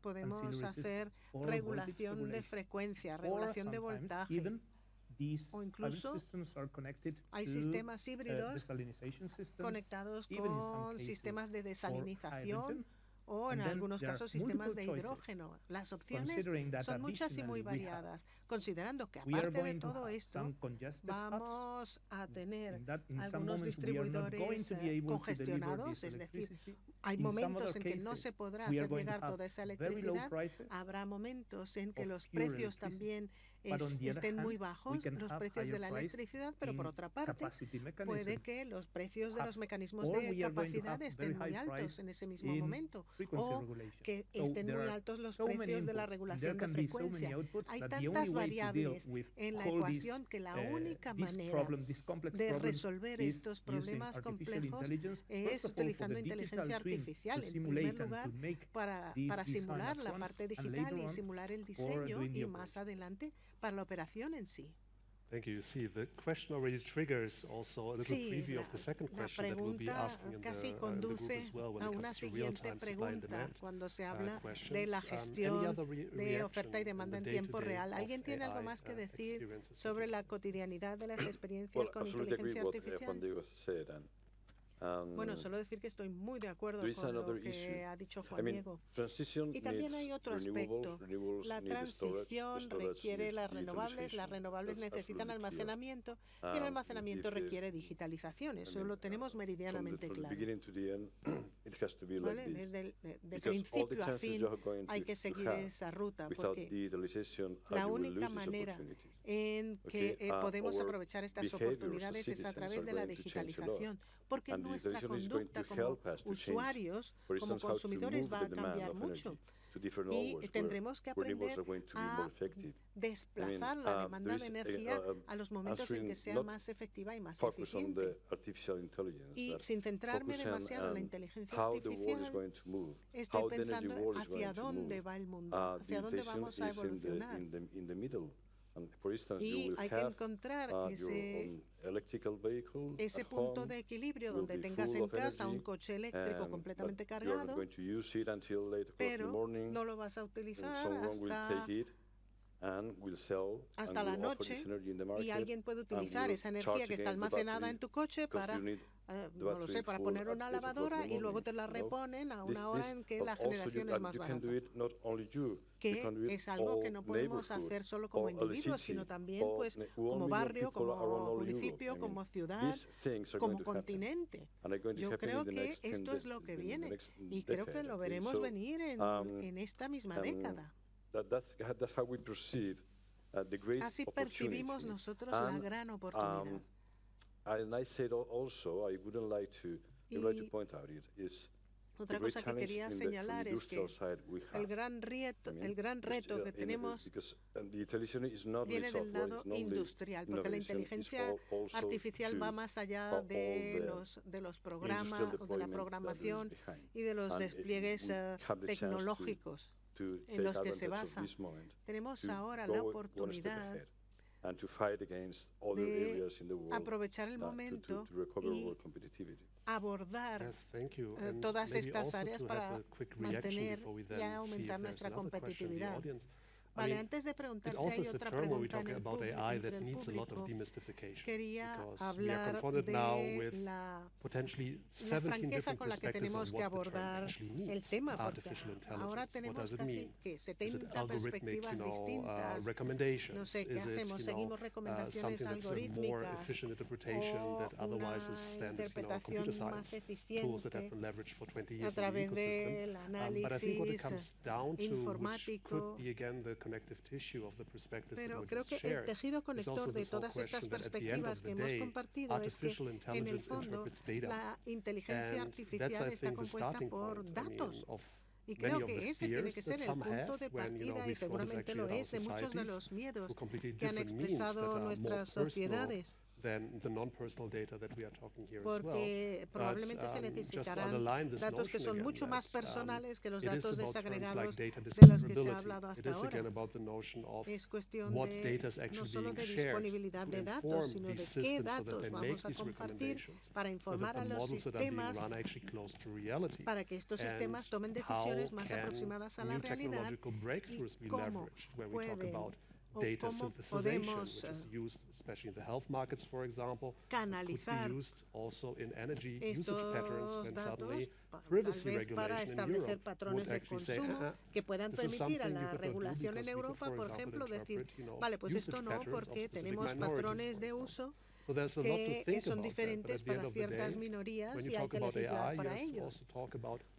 podemos hacer regulación de frecuencia, regulación de voltaje, o incluso hay sistemas híbridos conectados con sistemas de desalinización o en algunos casos sistemas de hidrógeno. Las opciones son muchas y muy variadas, considerando que aparte de todo esto vamos a tener algunos distribuidores congestionados, es decir, hay momentos en que no se podrá hacer llegar toda esa electricidad, habrá momentos en que los precios también estén muy bajos los precios de la electricidad, pero por otra parte puede que los precios de los mecanismos de capacidad estén muy altos en ese mismo momento, o que estén muy altos los precios de la regulación de frecuencia. Hay tantas variables en la ecuación que la única manera de resolver estos problemas complejos es utilizando inteligencia artificial, en primer lugar, para simular la parte digital y simular el diseño y más adelante para la operación en sí. Thank you. See, the question already triggers also a little preview of the second question that we'll be asking in the group as well when it comes to real-time supply and demand cuando se habla de la gestión de oferta y demanda en tiempo real. ¿Alguien tiene algo más que decir sobre la cotidianidad de las experiencias con inteligencia artificial? Bueno, solo decir que estoy muy de acuerdo con lo que ha dicho Juan Diego. Y también hay otro aspecto. La transición requiere las renovables necesitan almacenamiento y el almacenamiento requiere digitalización. Eso lo tenemos meridianamente claro. ¿Vale? Desde de principio a fin hay que seguir esa ruta, porque la única manera en que podemos aprovechar estas oportunidades es a través de la digitalización, porque nuestra conducta como usuarios, como consumidores va a cambiar mucho y tendremos que aprender a desplazar la demanda de energía a los momentos en que sea más efectiva y más eficiente. Y sin centrarme demasiado en la inteligencia artificial, estoy pensando hacia dónde va el mundo, hacia dónde vamos a evolucionar. Y hay que encontrar ese punto de equilibrio donde tengas en casa un coche eléctrico completamente cargado, pero no lo vas a utilizar hasta la noche, y alguien puede utilizar esa energía que está almacenada en tu coche para, no lo sé, para poner una lavadora y luego te la reponen a una hora en que la generación es más barata. Que es algo que no podemos hacer solo como individuos, sino también pues como barrio, como municipio, como ciudad, como continente. Yo creo que esto es lo que viene y creo que lo veremos venir en esta misma década. Así percibimos nosotros la gran oportunidad. Otra cosa que quería señalar es que el gran reto que tenemos viene del lado industrial, porque la inteligencia artificial va más allá de los programas, de la programación y de los despliegues tecnológicos en los que se basa. Tenemos ahora la oportunidad de aprovechar el momento y abordar todas estas áreas para mantener y aumentar nuestra competitividad. Vale, antes de preguntar si hay otra pregunta en el público, quería hablar de la franqueza con la que tenemos que abordar el tema, porque ahora tenemos casi que 70 perspectivas distintas. No sé, ¿qué hacemos? ¿Seguimos recomendaciones algorítmicas o una interpretación más eficiente a través del análisis informático? Pero creo que el tejido conector de todas estas perspectivas que hemos compartido es que, en el fondo, la inteligencia artificial está compuesta por datos. Y creo que ese tiene que ser el punto de partida, y seguramente lo es, de muchos de los miedos que han expresado nuestras sociedades. Porque probablemente se necesitarán datos que son mucho más personales que los datos desagregados de los que se ha hablado hasta ahora. Es cuestión no solo de disponibilidad de datos, sino de qué datos vamos a compartir para informar a los sistemas, para que estos sistemas tomen decisiones más aproximadas a la realidad, y cómo podemos canalizar estos datos vez para establecer patrones de consumo que puedan permitir a la regulación en Europa, por ejemplo, decir, vale, pues esto no, porque tenemos patrones de uso que son diferentes para ciertas minorías y hay que legislar para ellos.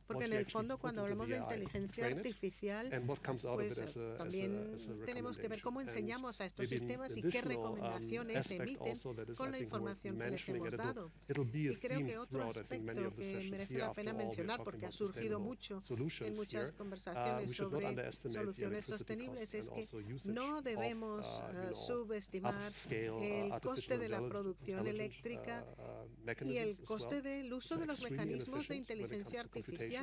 Porque en el fondo, cuando hablamos de inteligencia artificial, pues también tenemos que ver cómo enseñamos a estos sistemas y qué recomendaciones emiten con la información que les hemos dado. Y creo que otro aspecto que merece la pena mencionar, porque ha surgido mucho en muchas conversaciones sobre soluciones sostenibles, es que no debemos subestimar el coste de la producción eléctrica y el coste del uso de los mecanismos de inteligencia artificial,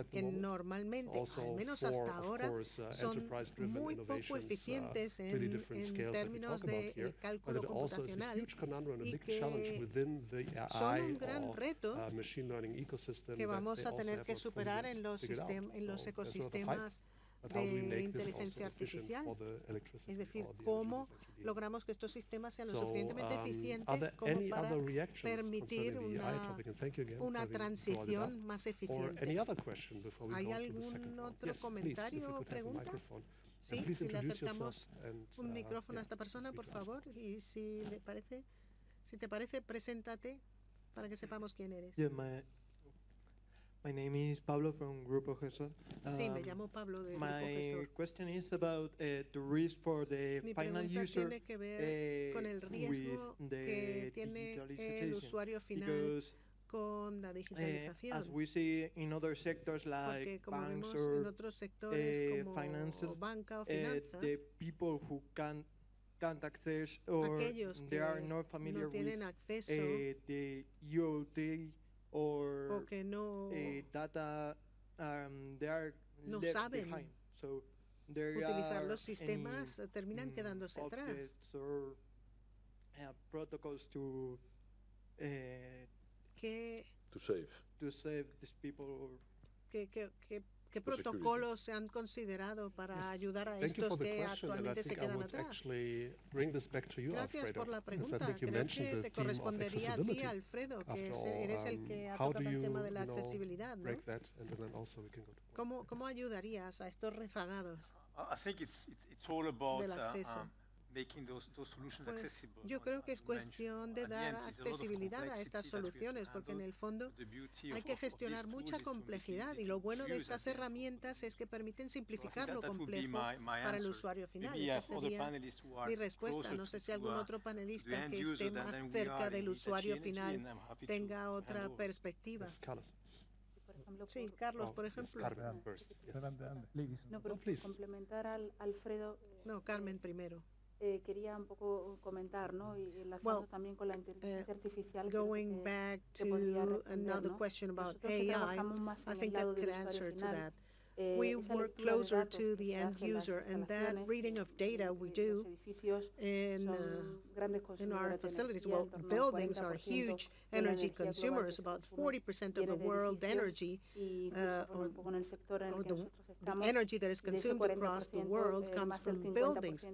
que normalmente, al menos hasta ahora, son muy poco eficientes en términos de cálculo computacional y que son un gran reto que vamos a tener que superar en los ecosistemas de inteligencia artificial. Es decir, cómo logramos que estos sistemas sean lo suficientemente eficientes como para permitir una transición más eficiente. ¿Hay algún otro comentario o pregunta? Sí, si le acercamos un micrófono a esta persona, por favor, y si te parece, preséntate para que sepamos quién eres. My name is Pablo from Grupo Gesol. Sí, me llamo Pablo de Grupo Gesol. My question is about the risk for the final user. Mi pregunta tiene que ver con el riesgo que tiene el usuario final con la digitalización. As we see in other sectors like porque como banks vemos en otros sectores como banca o finanzas, the people who can't access or they are not familiar no tienen with acceso the IoT or que no, data, they are no left saben behind. So there utilizar are los sistemas, terminan quedándose atrás. Or protocols to save these people. ¿Qué protocolos se han considerado para ayudar a estos que actualmente se quedan atrás? Gracias por la pregunta. Creo que te correspondería a ti, Alfredo, que eres el que ha tocado el tema de la accesibilidad, ¿no? ¿Cómo ayudarías a estos rezagados del acceso? Pues yo creo que es cuestión de dar accesibilidad a estas soluciones, porque en el fondo hay que gestionar mucha complejidad y lo bueno de estas herramientas es que permiten simplificar lo complejo para el usuario final. Esa sería mi respuesta. No sé si algún otro panelista que esté más cerca del usuario final tenga otra perspectiva. Sí, Carlos, por ejemplo. No, pero complementar al Alfredo. No, Carmen primero. Quería un poco comentar, ¿no? Y enlazando también con la inteligencia artificial. Going back to another question about AI, I think I could answer to that. We work closer to the end user, and that reading of data we do in our facilities. Well, buildings are huge energy consumers. About 40% of the world energy, or the energy that is consumed across the world comes from buildings.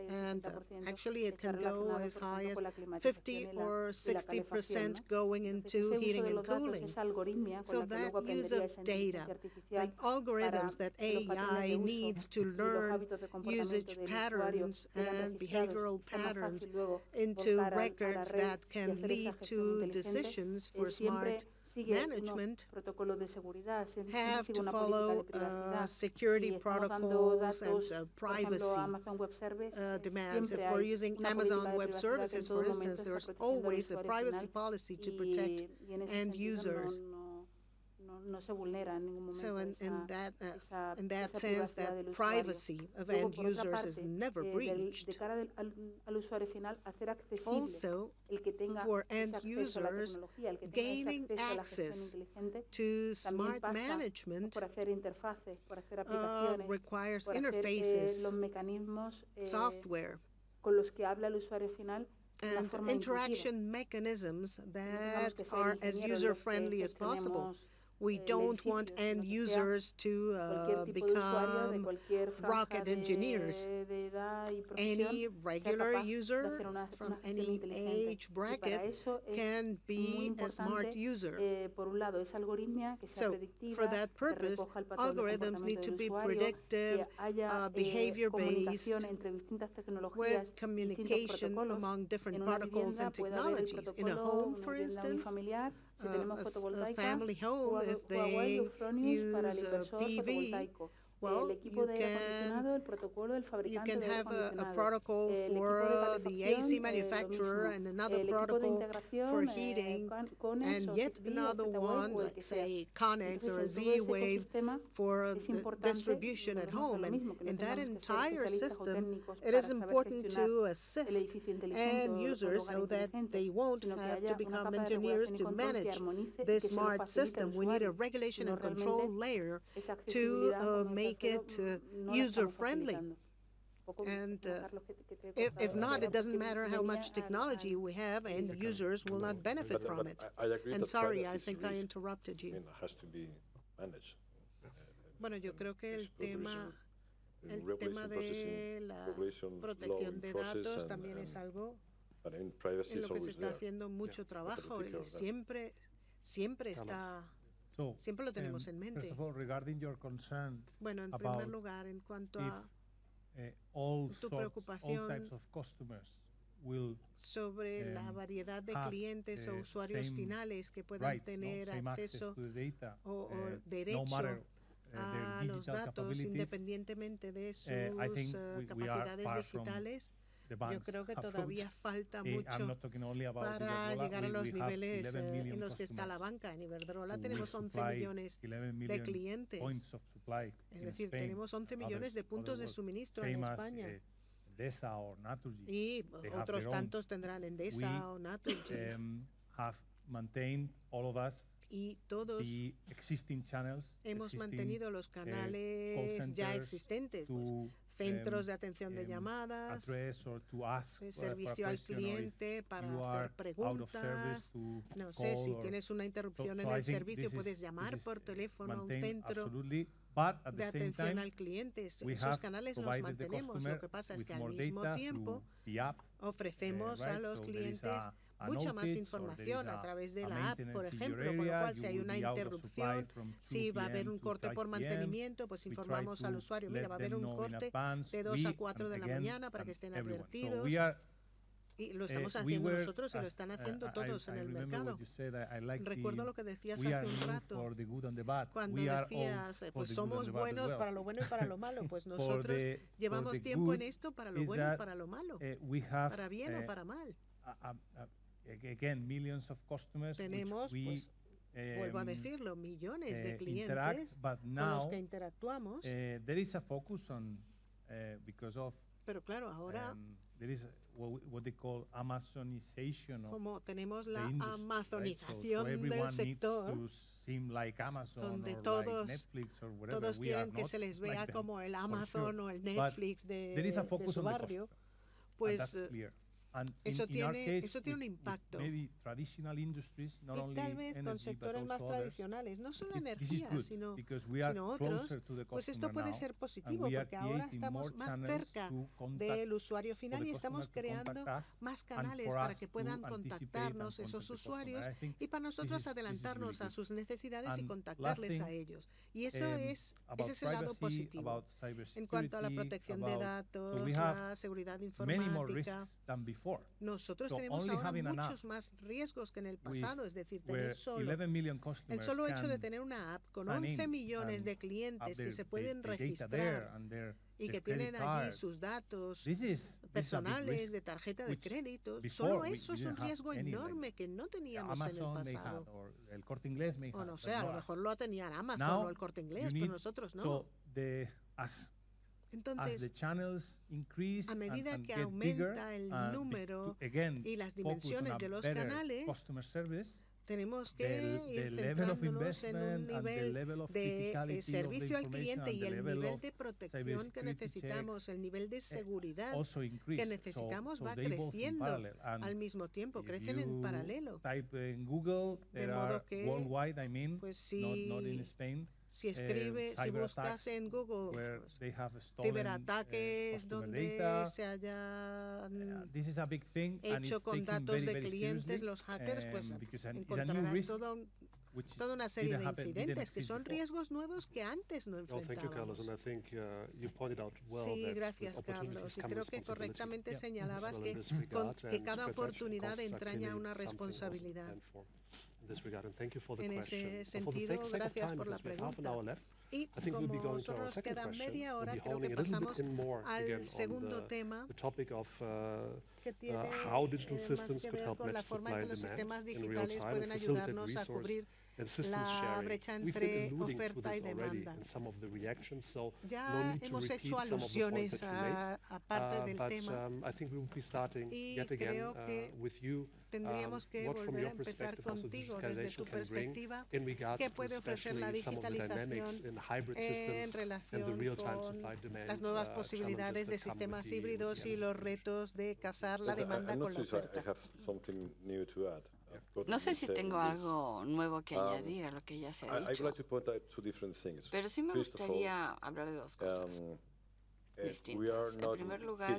And actually it can go as high as 50 or 60% going into heating and cooling. So that use of data, the algorithms that AI needs to learn usage patterns and behavioral patterns into records that can lead to decisions for smart management, have to follow security protocols and privacy demands. If we're using Amazon Web Services, for instance, there's always a privacy policy to protect end users. So in that sense, that privacy of end users is never breached. Also, for end users, gaining access to smart management requires interfaces, software, and interaction mechanisms that are as user-friendly as possible. We don't want end users to become rocket engineers. Any regular user from any age bracket can be a smart user. So for that purpose, algorithms need to be predictive, behavior-based, with communication among different protocols and technologies. In a home, for instance, a family home, if they use PV, well, you can have a protocol for the AC manufacturer and another protocol for heating, and yet another one, like say Connex or a Z-Wave for the distribution at home. And in that entire system, it is important to assist end users so that they won't have to become engineers to manage this smart system. We need a regulation and control layer to make it user-friendly. And if not, it doesn't matter how much technology we have, and users will not benefit from it. And sorry, I think I interrupted you. Bueno, yo creo que el tema de la protección de datos también es algo en lo que se está haciendo mucho trabajo y siempre está... Siempre lo tenemos en mente. First of all, regarding your concern, bueno, en primer lugar, en cuanto a tu preocupación all types of customers will, sobre la variedad de clientes o usuarios finales que puedan tener acceso o derecho a los datos independientemente de sus capacidades digitales. Yo creo que todavía falta mucho para llegar a los niveles en los que está la banca. En Iberdrola tenemos 11 millones de clientes. Es decir, tenemos 11 millones de puntos de suministro en España. Y otros tantos tendrán Endesa o Naturgy. Y todos hemos mantenido los canales ya existentes, pues, centros de atención de llamadas, servicio al cliente para hacer preguntas. No sé, si tienes una interrupción en el servicio, puedes llamar por teléfono a un centro de atención al cliente. Esos canales los mantenemos. Lo que pasa es que al mismo tiempo ofrecemos a los clientes mucha más información a través de la app, por ejemplo, con lo cual si hay una interrupción, si va a haber un corte por mantenimiento, pues informamos al usuario, mira, va a haber un corte de 2 a 4 de la mañana para que estén advertidos. Y lo estamos haciendo nosotros y lo están haciendo todos en el mercado. Recuerdo lo que decías hace un rato, cuando decías, pues somos buenos para lo bueno y para lo malo. Pues nosotros llevamos tiempo en esto para lo bueno y para lo malo, para bien o para mal. Again, millions of customers. Tenemos, pues, vuelvo a decirlo, millones de clientes con los que interactuamos. There is a focus on because of. Pero claro, ahora there is what they call Amazonization como tenemos la amazonización del sector, like Amazon donde or todos, like Netflix or whatever. Todos quieren que se les vea like como el Amazon o el Netflix de su barrio. Pues eso tiene un impacto. Y tal vez con sectores más tradicionales, no solo energía, sino otros, pues esto puede ser positivo, porque ahora estamos más cerca del usuario final y estamos creando más canales para que puedan contactarnos esos usuarios y para nosotros adelantarnos a sus necesidades y contactarles a ellos. Y ese es el lado positivo. En cuanto a la protección de datos, la seguridad informática, nosotros tenemos ahora muchos más riesgos que en el pasado, es decir, tener el solo hecho de tener una app con 11 millones de clientes que se pueden registrar y que tienen allí sus datos personales de tarjeta de crédito, solo eso es un riesgo enorme que no teníamos en el pasado. O no sé, a lo mejor lo tenían Amazon o el Corte Inglés, pero nosotros no. Entonces, a medida que aumenta el número y las dimensiones de los canales, tenemos que ir centrándonos en un nivel de servicio al cliente y el nivel de protección que necesitamos, el nivel de seguridad que necesitamos va creciendo al mismo tiempo, crecen en paralelo. De modo que, pues si escribes, si buscas en Google ciberataques donde se hayan hecho con datos de clientes los hackers, pues encontrarás toda una serie de incidentes que son riesgos nuevos que antes no enfrentábamos. Sí, gracias, Carlos. Y creo que correctamente señalabas que cada oportunidad entraña una responsabilidad. En ese sentido, gracias por la pregunta. Y como solo nos queda media hora, creo que pasamos al segundo tema, que tiene más que ver con la forma en que los sistemas digitales pueden ayudarnos a cubrir la brecha entre oferta y demanda. Ya hemos hecho alusiones a parte del tema y creo que tendríamos que volver a empezar contigo desde tu perspectiva. ¿Qué puede ofrecer la digitalización en relación con las nuevas posibilidades de sistemas híbridos y los retos de casar la demanda con la oferta? No sé si tengo algo nuevo que añadir a lo que ya se ha dicho, pero sí me gustaría hablar de dos cosas distintas. En primer lugar,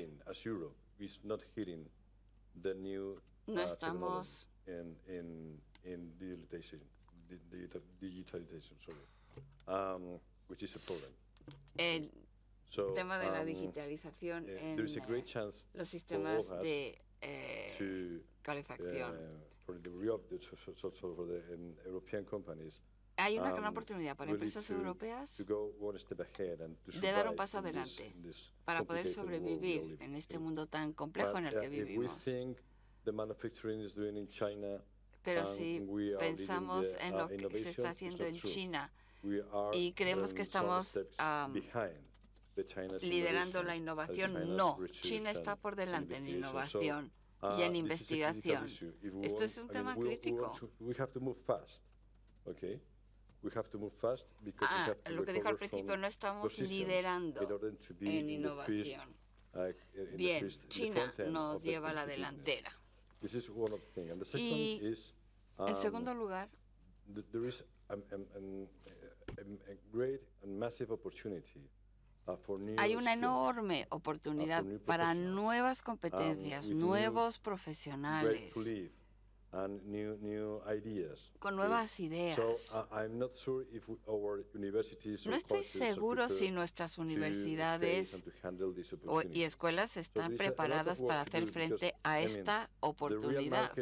no estamos el tema de la digitalización en los sistemas de calefacción. Hay una gran oportunidad para empresas europeas de dar un paso adelante para poder sobrevivir en este mundo tan complejo en el que vivimos. Pero si pensamos en lo que se está haciendo en China y creemos que estamos liderando la innovación, no. China está por delante en innovación y en investigación. Esto es un tema crítico. Lo que dijo al principio, no estamos liderando en innovación. Bien, China nos lleva a la delantera. Y en segundo lugar, hay una enorme oportunidad para nuevas competencias, nuevos profesionales, con nuevas ideas. No estoy seguro si nuestras universidades y escuelas están preparadas para hacer frente a esta oportunidad.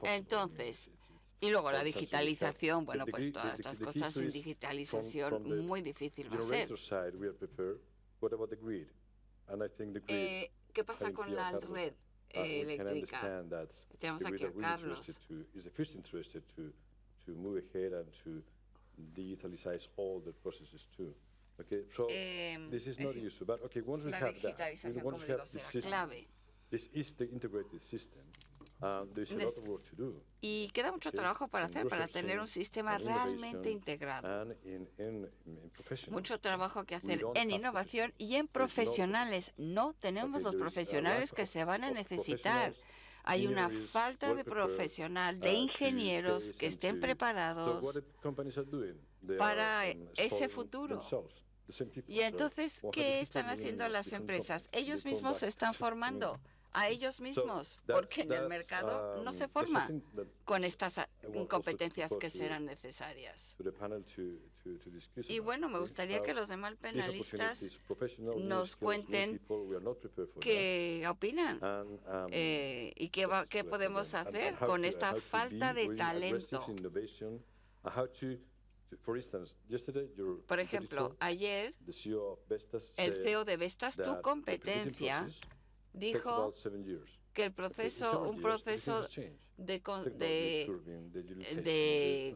Entonces, y luego la digitalización, bueno, pues todas estas cosas sin digitalización muy difícil va a ser. ¿Qué pasa con la red eléctrica? Tenemos aquí a Carlos. La digitalización, como digo, será clave. Y queda mucho trabajo para hacer, para tener un sistema realmente integrado. Mucho trabajo que hacer en innovación y en profesionales. No tenemos los profesionales que se van a necesitar. Hay una falta de profesional, de ingenieros que estén preparados para ese futuro. Y entonces, ¿qué están haciendo las empresas? Ellos mismos se están formando a ellos mismos, porque en el mercado no se forma con estas competencias que serán necesarias. Y bueno, me gustaría que los demás panelistas nos cuenten qué opinan y qué podemos hacer con esta falta de talento. Por ejemplo, ayer el CEO de Vestas, tu competencia, dijo que un proceso de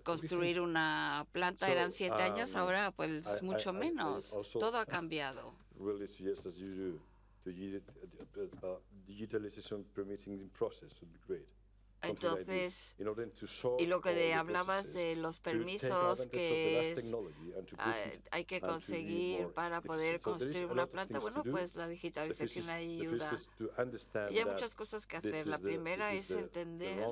construir una planta eran 7 años, ahora pues mucho menos. Todo ha cambiado. digitalization permitting process would be great. Entonces, y lo que hablabas de los permisos que hay que conseguir para poder construir una planta, bueno, pues la digitalización ayuda. Y hay muchas cosas que hacer. La primera es entender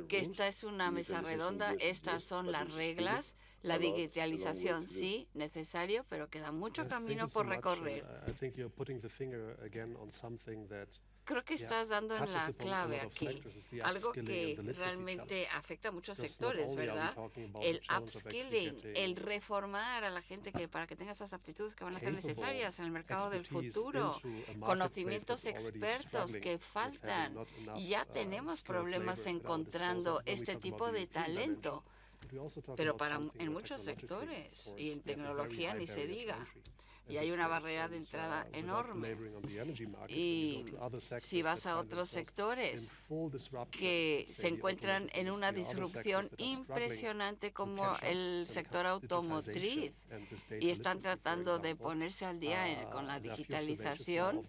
que esta es una mesa redonda, estas son las reglas. La digitalización sí, necesario, pero queda mucho camino por recorrer. Creo que estás dando en la clave aquí, algo que realmente afecta a muchos sectores, ¿verdad? El upskilling, el reformar a la gente para que tenga esas aptitudes que van a ser necesarias en el mercado del futuro, conocimientos expertos que faltan. Ya tenemos problemas encontrando este tipo de talento, pero en muchos sectores y en tecnología ni se diga. Y hay una barrera de entrada enorme. Y si vas a otros sectores que se encuentran en una disrupción impresionante como el sector automotriz y están tratando de ponerse al día con la digitalización,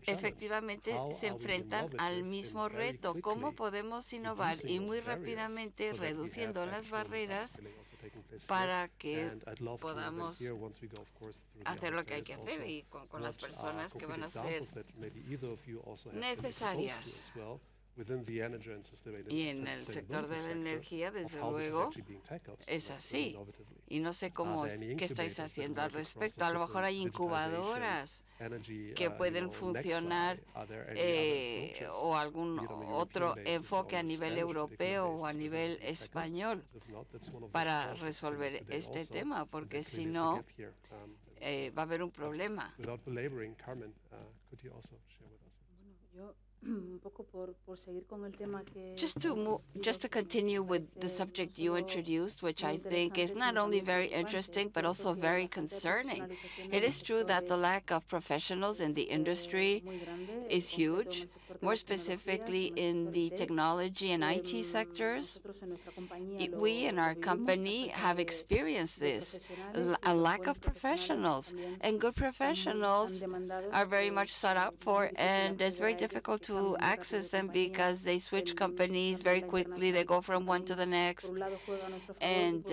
efectivamente se enfrentan al mismo reto. ¿Cómo podemos innovar y muy rápidamente reduciendo las barreras para que podamos hacer lo que hay que hacer y con las personas que van a ser necesarias? Y en el sector de la energía, desde luego, es así. Y no sé qué estáis haciendo al respecto. A lo mejor hay incubadoras que pueden funcionar o algún otro enfoque a nivel europeo o a nivel español para resolver este tema, porque si no, va a haber un problema. Just to continue with the subject you introduced, which I think is not only very interesting but also very concerning. It is true that the lack of professionals in the industry is huge, more specifically in the technology and IT sectors. We in our company have experienced this, a lack of professionals, and good professionals are very much sought out for, and it's very difficult to access them because they switch companies very quickly. They go from one to the next, and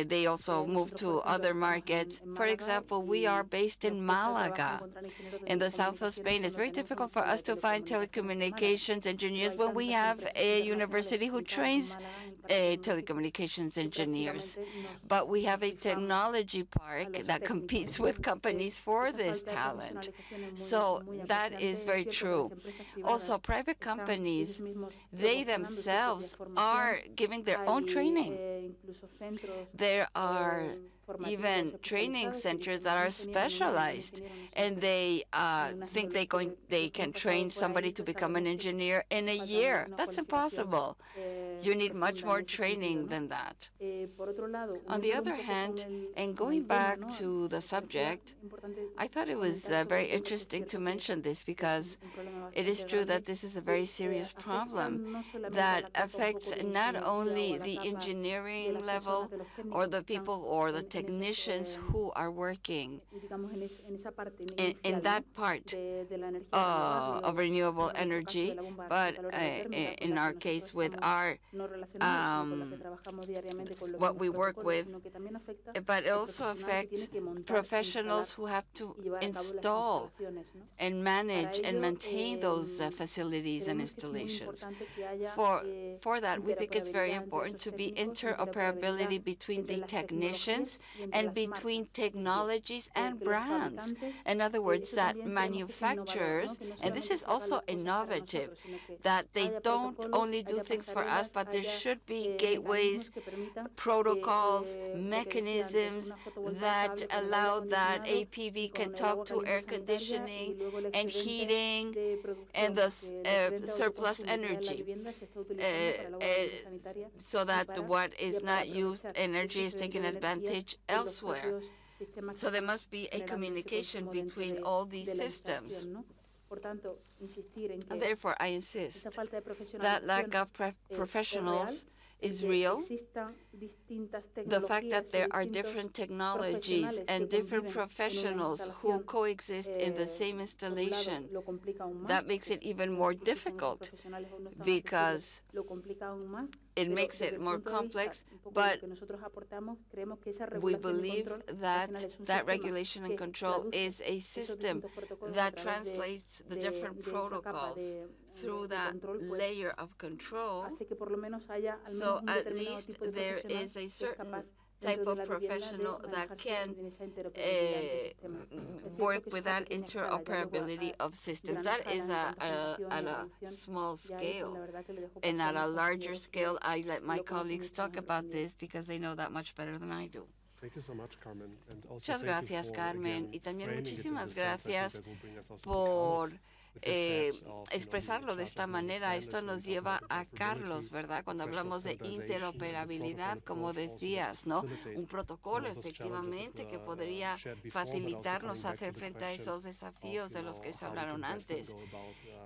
they also move to other markets. For example, we are based in Malaga, in the south of Spain. It's very difficult for us to find telecommunications engineers when we have a university who trains telecommunications engineers. But we have a technology park that competes with companies for this talent. So that is very true. Also, private companies, they themselves are giving their own training. There are even training centers that are specialized, and they think they can train somebody to become an engineer in a year. That's impossible. You need much more training than that. On the other hand, and going back to the subject, I thought it was very interesting to mention this because it is true that this is a very serious problem that affects not only the engineering level or the people or the technicians who are working in that part of renewable energy, but in our case with our what we work with, but it also affects professionals who have to install and manage and maintain those facilities and installations. For that, we think it's very important to be interoperability between the technicians and between technologies and brands. In other words, that manufacturers, and this is also innovative, that they don't only do things for us, but there should be gateways, protocols, mechanisms that allow that APV can talk to air conditioning and heating and the surplus energy, so that what is not used energy is taken advantage elsewhere. So there must be a communication between all these systems. And therefore, I insist that lack of professionals is real. The fact that there are different technologies and different professionals who coexist in the same installation, that makes it even more difficult because it makes it more complex, but we believe that that regulation and control is a system that translates the different protocols through that layer of control, so at least there is a certain type of professional that can work with that interoperability of systems. That is at a small scale. And at a larger scale, I let my colleagues talk about this because they know that much better than I do. Thank you so much, Carmen. And also Muchas gracias, Carmen. Y también muchísimas gracias por expresarlo de esta manera. Esto nos lleva a Carlos, ¿verdad? Cuando hablamos de interoperabilidad, como decías, ¿no? Un protocolo, efectivamente, que podría facilitarnos hacer frente a esos desafíos de los que se hablaron antes.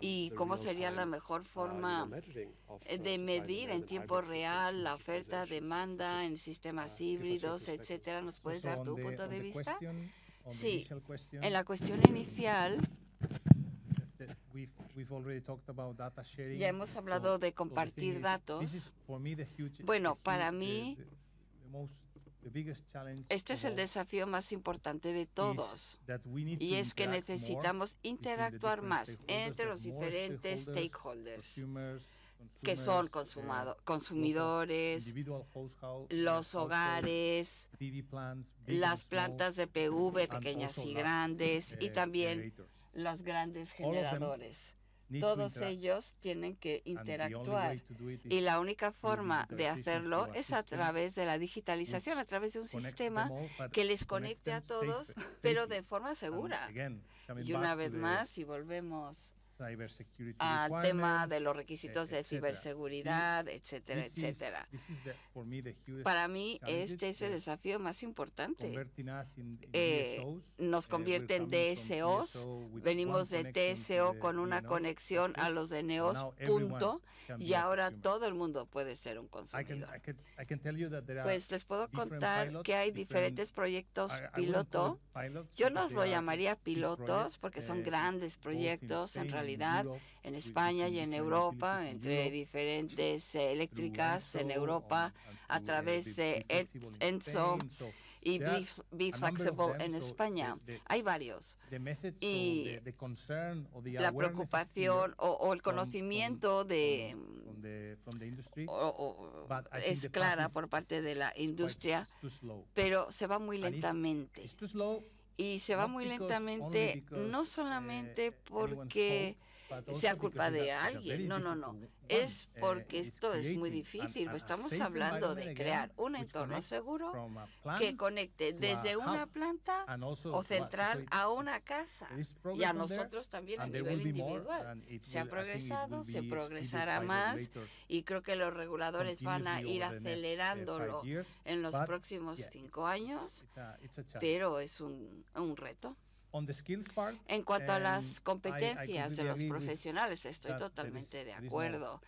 Y cómo sería la mejor forma de medir en tiempo real la oferta, demanda en sistemas híbridos, etcétera. ¿Nos puedes dar tu punto de vista? Sí, en la cuestión inicial ya hemos hablado de compartir datos. Bueno, para mí, este es el desafío más importante de todos, y es que necesitamos interactuar más entre los diferentes stakeholders, que son consumidores, los hogares, las plantas de PV pequeñas y grandes, y también los grandes generadores. Todos ellos tienen que interactuar, y la única forma de hacerlo es a través de la digitalización, a través de un sistema que les conecte a todos, pero de forma segura. Y una vez más, si volvemos al tema de los requisitos de ciberseguridad, etcétera, etcétera. Para mí, este es el desafío más importante. Nos convierte en DSOs. Venimos de TSO con una conexión a los de NEOS, punto, y ahora todo el mundo puede ser un consumidor. Pues les puedo contar que hay diferentes proyectos piloto. Yo no lo llamaría pilotos porque son grandes proyectos en realidad en España y en Europa, entre diferentes eléctricas en Europa, a través de ENSO y Be Flexible en España. Hay varios. Y la preocupación o el conocimiento es clara por parte de la industria, pero se va muy lentamente. Y se va muy lentamente no solamente porque sea culpa de alguien, no. Es porque esto es muy difícil. Estamos hablando de crear un entorno seguro que conecte desde una planta o central a una casa, y a nosotros también a nivel individual. Se ha progresado, se progresará más, y creo que los reguladores van a ir acelerándolo en los próximos 5 años, pero es un reto. En cuanto a las competencias de los profesionales, estoy totalmente de acuerdo.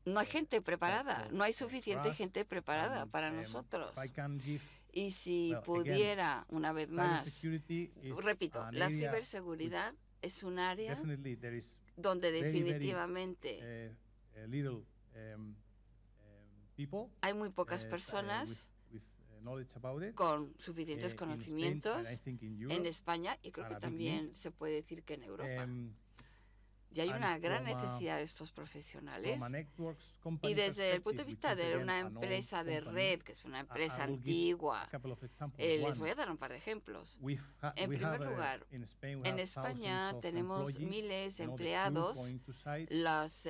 No hay gente preparada, no hay suficiente gente preparada para nosotros. Y si pudiera, una vez más, repito, la ciberseguridad es un área donde definitivamente hay muy pocas personas con suficientes conocimientos en España, y creo que también se puede decir que en Europa. Y hay una gran necesidad de estos profesionales. Y desde el punto de vista de una empresa de red, que es una empresa antigua, les voy a dar un par de ejemplos. En primer lugar, en España tenemos miles de empleados, los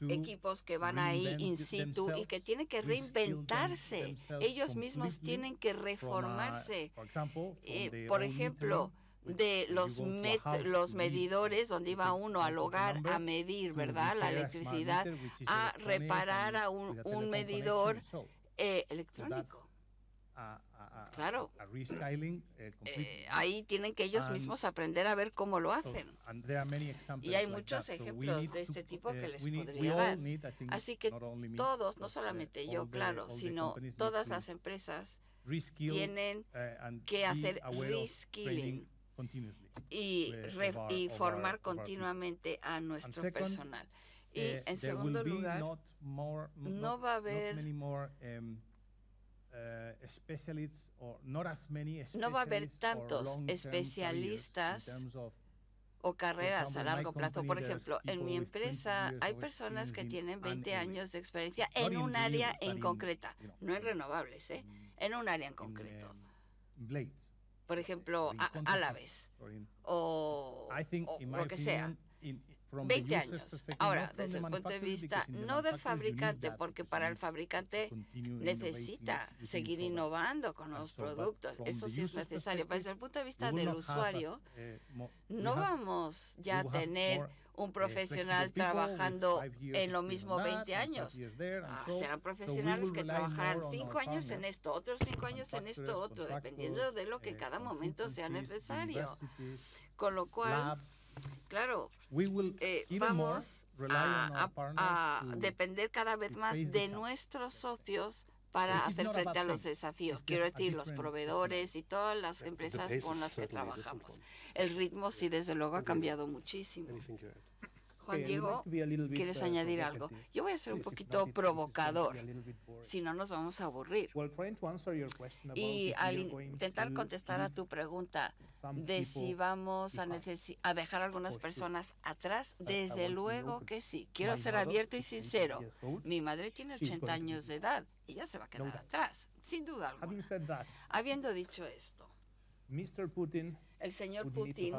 equipos que van ahí in situ y que tienen que reinventarse. Ellos mismos tienen que reformarse. Por ejemplo, de los medidores, donde iba uno al hogar a medir, ¿verdad?, la electricidad, a reparar a un medidor electrónico. Claro. Ahí tienen que ellos mismos aprender a ver cómo lo hacen. Y hay muchos ejemplos de este tipo que les podría dar. Así que todos, no solamente yo, claro, sino todas las empresas tienen que hacer reskilling y formar continuamente a nuestro personal. Y en segundo lugar, no va a haber no va a haber tantos especialistas o carreras a largo plazo. Por ejemplo, en mi empresa hay personas que tienen 20 años de experiencia en un área en concreta, no en renovables, en un área en concreto. Por ejemplo, Alaves o lo que sea. 20 años. Ahora, desde el punto de vista no del fabricante, porque para el fabricante necesita seguir innovando con los productos, eso sí es necesario, pero desde el punto de vista del usuario, no vamos ya a tener un profesional trabajando en lo mismo 20 años. Serán profesionales que trabajarán 5 años en esto, otros 5 años en esto, otro, dependiendo de lo que cada momento sea necesario. Con lo cual, claro, vamos a depender cada vez más de nuestros socios para hacer frente a los desafíos. Quiero decir, los proveedores y todas las empresas con las que trabajamos. El ritmo sí, desde luego, ha cambiado muchísimo. Juan Diego, ¿quieres añadir algo? Yo voy a ser un poquito provocador, si no nos vamos a aburrir. Y al intentar contestar a tu pregunta de si vamos a dejar a algunas personas atrás, desde luego que sí. Quiero ser abierto y sincero. Mi madre tiene 80 años de edad y ya se va a quedar atrás, sin duda alguna. Habiendo dicho esto, el señor Putin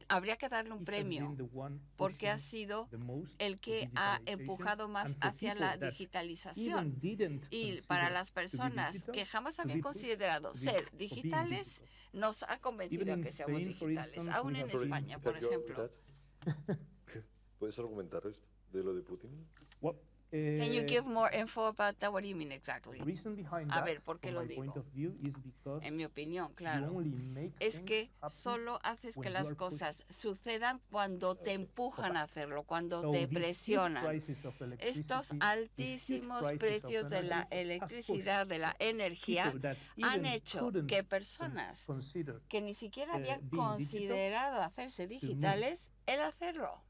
habría que darle un premio porque ha sido el que ha empujado más hacia la digitalización. Y para las personas que jamás habían considerado ser digitales, nos ha convencido a que seamos digitales, aún en España, por ejemplo. ¿Puedes argumentar esto de lo de Putin? Can you give more info about that? What do you mean exactly? A ver, ¿por qué lo digo? En mi opinión, claro, es que solo haces que las cosas sucedan cuando te empujan a hacerlo, cuando te presionan. Estos altísimos precios de la electricidad, de la energía, han hecho que personas que ni siquiera habían considerado hacerse digitales, el hacerlo.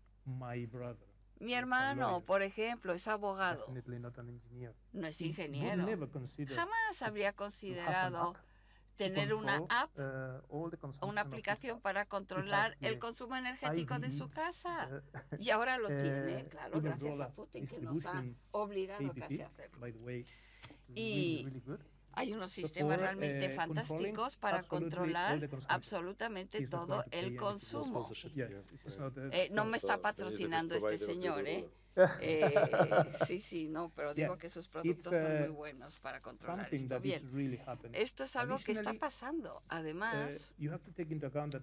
Mi hermano, por ejemplo, es abogado, no es ingeniero. Jamás habría considerado tener una app, una aplicación para controlar el consumo energético de su casa. Y ahora lo tiene, claro, gracias a Putin, que nos ha obligado casi a hacerlo. Y hay unos sistemas realmente fantásticos para controlar absolutamente todo el consumo. No me está patrocinando este señor, sí, no, pero digo que sus productos son muy buenos para controlar esto. Bien, esto es algo que está pasando. Además,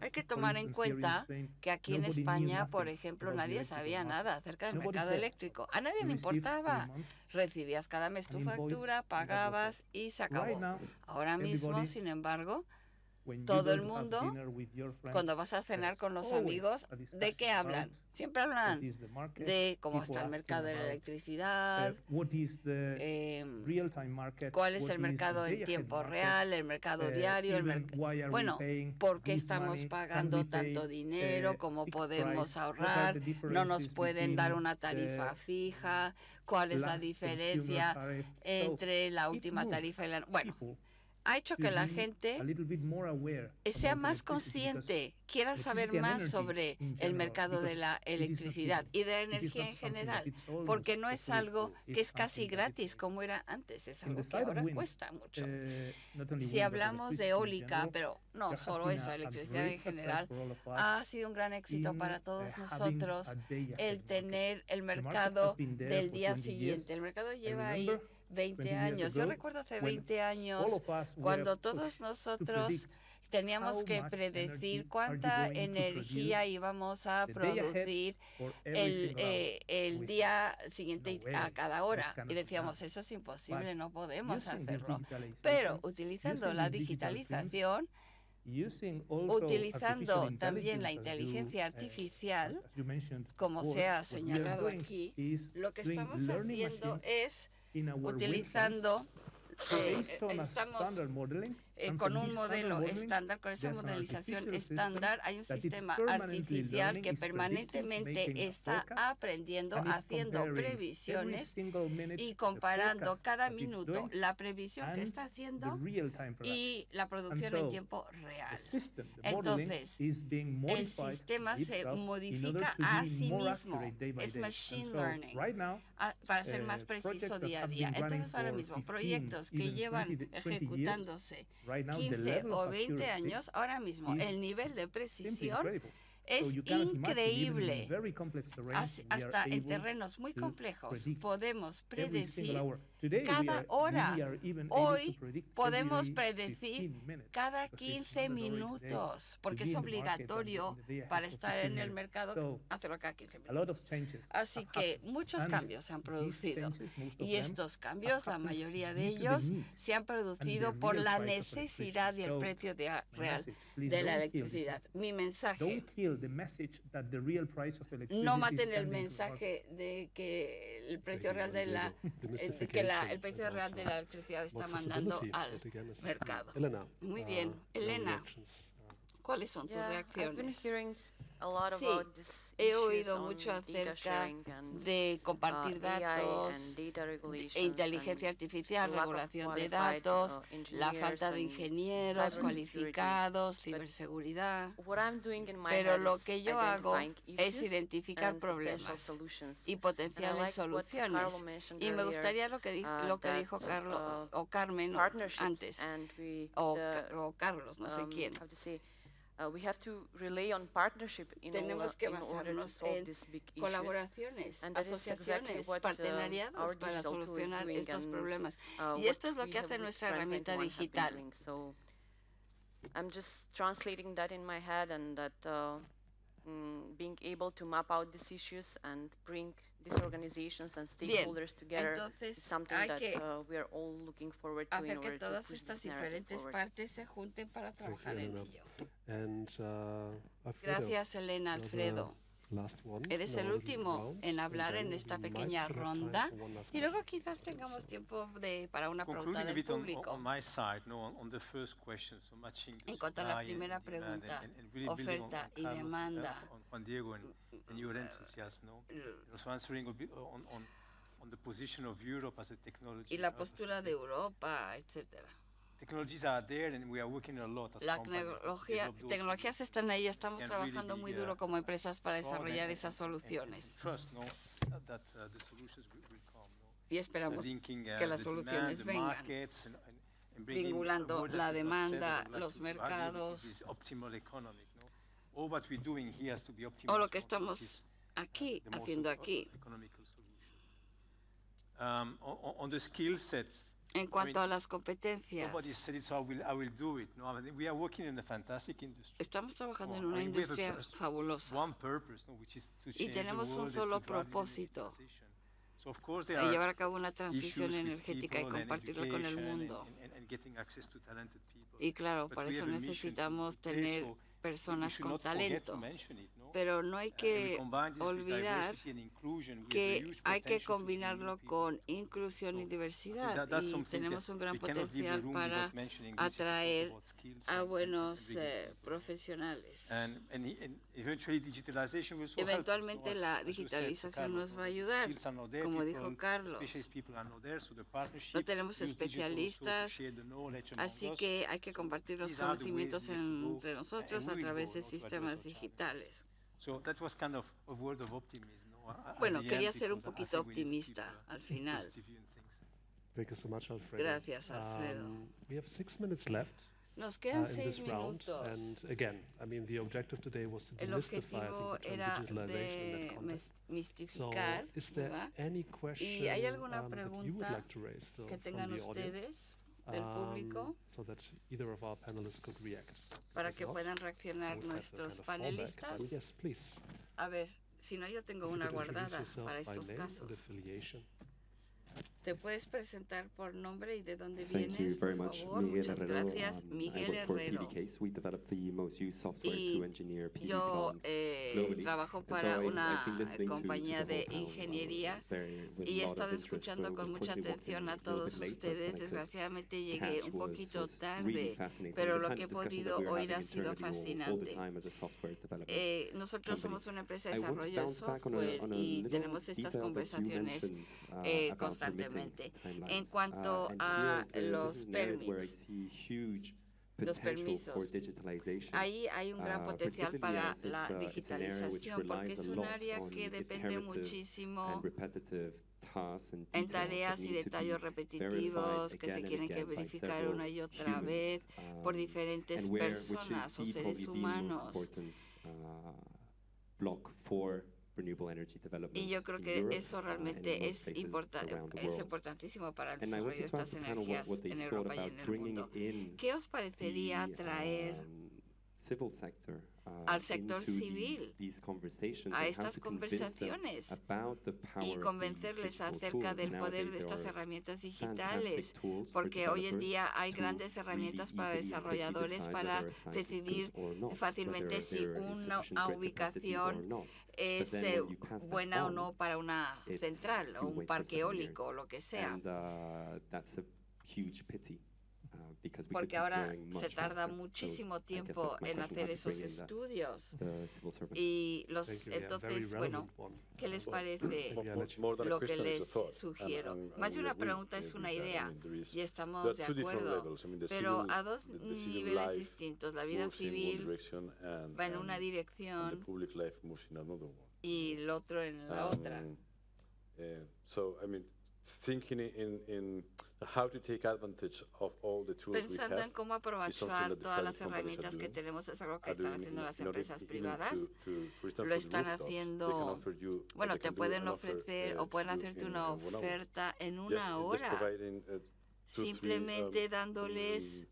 hay que tomar en cuenta que aquí en España, por ejemplo, nadie sabía nada acerca del mercado eléctrico. A nadie le importaba. Recibías cada mes tu factura, pagabas y se acabó. Ahora mismo, sin embargo, todo el mundo, cuando vas a cenar con los amigos, ¿de qué hablan? Siempre hablan de cómo está el mercado de la electricidad, cuál es el mercado en tiempo real, el mercado diario, bueno, ¿por qué estamos pagando tanto dinero? ¿Cómo podemos ahorrar? ¿No nos pueden dar una tarifa fija? ¿Cuál es la diferencia entre la última tarifa y la... Bueno, ha hecho que la gente sea más consciente, quiera saber más sobre el mercado de la electricidad y de la energía en general, porque no es algo que es casi gratis como era antes, es algo que ahora cuesta mucho. Si hablamos de eólica, pero no solo eso, electricidad en general, ha sido un gran éxito para todos nosotros el tener el mercado del día siguiente. El mercado lleva ahí 20 años. Yo recuerdo hace 20 años cuando todos nosotros teníamos que predecir cuánta energía íbamos a producir el día siguiente a cada hora. Y decíamos, eso es imposible, no podemos hacerlo. Pero utilizando la digitalización, utilizando también la inteligencia artificial, como se ha señalado aquí, lo que estamos haciendo es utilizando, estamos con un modelo estándar, con esa modelización estándar, hay un sistema artificial que permanentemente está aprendiendo, haciendo previsiones y comparando cada minuto la previsión que está haciendo y la producción en tiempo real. Entonces, el sistema se modifica a sí mismo, es machine learning, para ser más preciso día a día. Entonces, ahora mismo, proyectos que llevan ejecutándose 15 o 20 años, ahora mismo el nivel de precisión es increíble. Hasta en terrenos muy complejos podemos predecir cada hora. Hoy podemos predecir cada 15 minutos, porque es obligatorio para estar en el mercado hacerlo cada 15 minutos. Así que muchos cambios se han producido. Y estos cambios, la mayoría de ellos, se han producido por la necesidad y el precio real de la electricidad. Mi mensaje: no maten el mensaje de que el precio real de la el precio real de la electricidad está mandando al mercado. Muy bien, Elena, ¿cuáles son tus reacciones? Sí, he oído mucho acerca de compartir datos, inteligencia artificial, regulación de datos, la falta de ingenieros cualificados, ciberseguridad. Pero lo que yo hago es identificar problemas y potenciales soluciones. Y me gustaría lo que dijo Carlos o Carmen antes, o Carlos, no sé quién. Tenemos que basarnos en colaboraciones, asociaciones, partenariados para solucionar estos problemas. Y esto es lo que hace nuestra herramienta digital. I'm just translating that in my head, and that being able to map out these issues and bring these organizations and stakeholders together is something that we are all looking forward to in order to push estas diferentes partes se junten para trabajar en ello. Gracias, Elena. Alfredo, eres el último en hablar en esta pequeña ronda y luego quizás tengamos tiempo para una pregunta del público. En cuanto a la primera pregunta, oferta y demanda, y la postura de Europa, etcétera. Las tecnologías están ahí, estamos trabajando muy duro como empresas para desarrollar esas soluciones. Y esperamos que las soluciones vengan, vinculando la demanda, los mercados, o lo que estamos haciendo aquí. En cuanto a las competencias, estamos trabajando en una industria fabulosa y tenemos un solo propósito: llevar a cabo una transición energética y compartirla con el mundo. Y claro, para eso necesitamos tener personas con talento, pero no hay que olvidar que hay que combinarlo con inclusión y diversidad, y tenemos un gran potencial para atraer a buenos profesionales. Eventualmente la digitalización nos va a ayudar, como dijo Carlos. No tenemos especialistas, así que hay que compartir los conocimientos entre nosotros a través de sistemas digitales. Bueno, quería ser un poquito optimista al final. Gracias, Alfredo. Nos quedan 6 minutos. El objetivo era mistificar, ¿verdad? ¿Y hay alguna pregunta que tengan ustedes? del público so that either of our panelists could react. para que puedan reaccionar nuestros panelistas. Yes, please. A ver, si no, yo tengo una guardada para estos casos. ¿Te puedes presentar por nombre y de dónde vienes, por favor? Muchas gracias. Miguel Herrero. Y yo trabajo para una compañía de ingeniería y he estado escuchando con mucha atención a todos ustedes. Desgraciadamente llegué un poquito tarde, pero lo que he podido oír ha sido fascinante. Nosotros somos una empresa de desarrollo de software y tenemos estas conversaciones constantemente. En cuanto a los permisos, ahí hay un gran potencial para la digitalización porque es un área que depende muchísimo en tareas y detalles repetitivos que se tienen que verificar una y otra vez por diferentes personas o seres humanos. Y yo creo que eso realmente es importantísimo para el desarrollo de estas energías en Europa y en el mundo. ¿Qué os parecería traer al sector civil a estas conversaciones y convencerles acerca del poder de estas herramientas digitales? Porque hoy en día hay grandes herramientas para desarrolladores para decidir fácilmente si una ubicación es buena o no para una central o un parque eólico o lo que sea. Porque ahora se tarda muchísimo tiempo en hacer esos estudios. Y entonces, bueno, ¿qué les parece lo que les sugiero? Más de una pregunta es una idea y estamos de acuerdo, pero a dos niveles distintos. La vida civil va en una dirección y el otro en la otra. Pensando en cómo aprovechar todas las herramientas que tenemos, es algo que están haciendo las empresas privadas. Lo están haciendo, bueno, te pueden ofrecer o pueden hacerte una oferta en una hora, simplemente dándoles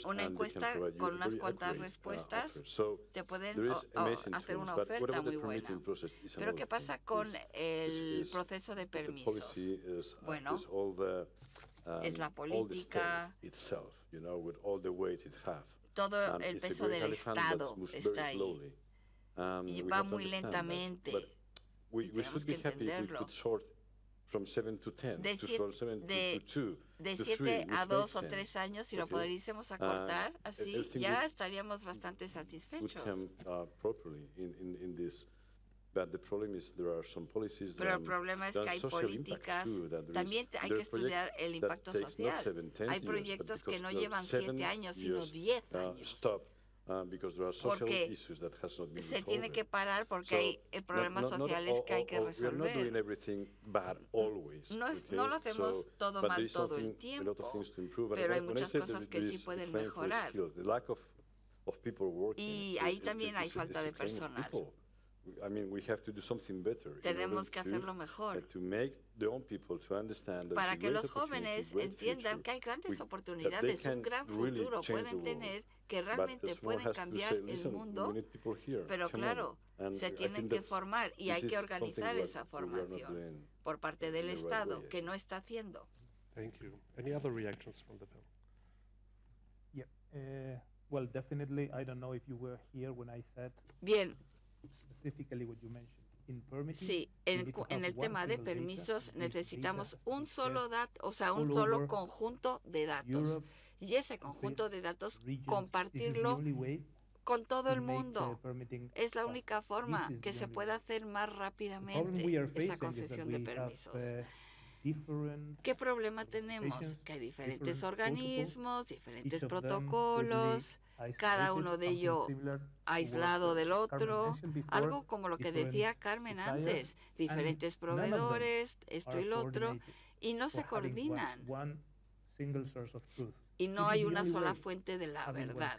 una encuesta con unas cuantas respuestas, te pueden hacer una oferta muy buena. Pero ¿qué pasa con el proceso de permisos? Bueno, es la política, todo el peso del Estado está ahí y va muy lentamente y tenemos que entenderlo. De 7 a 2 o 3 años, si lo pudiésemos acortar, así ya estaríamos bastante satisfechos. Pero el problema es que hay políticas, también hay que estudiar el impacto social. Hay proyectos que no llevan 7 años, sino 10 años. Porque se tiene que parar porque hay problemas sociales que hay que resolver. No lo hacemos todo mal todo el tiempo, pero hay muchas cosas que sí pueden mejorar. Y ahí también hay falta de personal. Tenemos que hacerlo mejor para que los jóvenes entiendan que hay grandes oportunidades, un gran futuro pueden tener, que realmente pueden cambiar el mundo, pero claro, se tienen que formar y hay que organizar esa formación por parte del Estado, que no está haciendo. Thank you. Any other reactions from the panel? Yeah. Well, definitely, I don't know if you were here when I said Bien. Specifically what you mentioned. In permitting, sí, en el tema de permisos necesitamos un solo un solo conjunto de datos. Y ese conjunto de datos compartirlo con todo el mundo. Es la única forma que se puede hacer más rápidamente esa concesión de permisos. ¿Qué problema tenemos? Que hay diferentes organismos, diferentes protocolos, cada uno de ellos aislado del otro, algo como lo que decía Carmen antes, diferentes proveedores, esto y lo otro, y no se coordinan. y no hay una sola fuente de la verdad.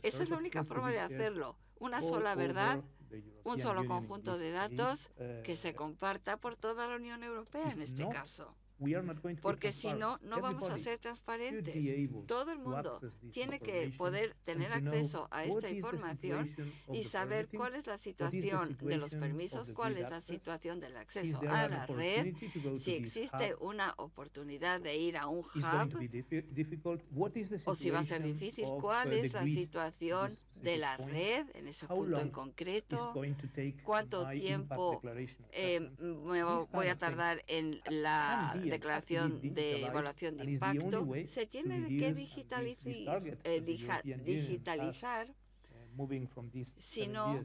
Esa es la única forma de hacerlo. Una sola verdad, un solo conjunto de datos que se comparta por toda la Unión Europea en este caso. Porque si no, no vamos a ser transparentes. Todo el mundo tiene que poder tener acceso a esta información y saber cuál es la situación de los permisos, cuál es la situación del acceso a la red, si existe una oportunidad de ir a un hub o si va a ser difícil, cuál es la situación de la red en ese punto en concreto, cuánto tiempo me voy a tardar en la declaración de evaluación de impacto. Se tiene que digitalizar, si no,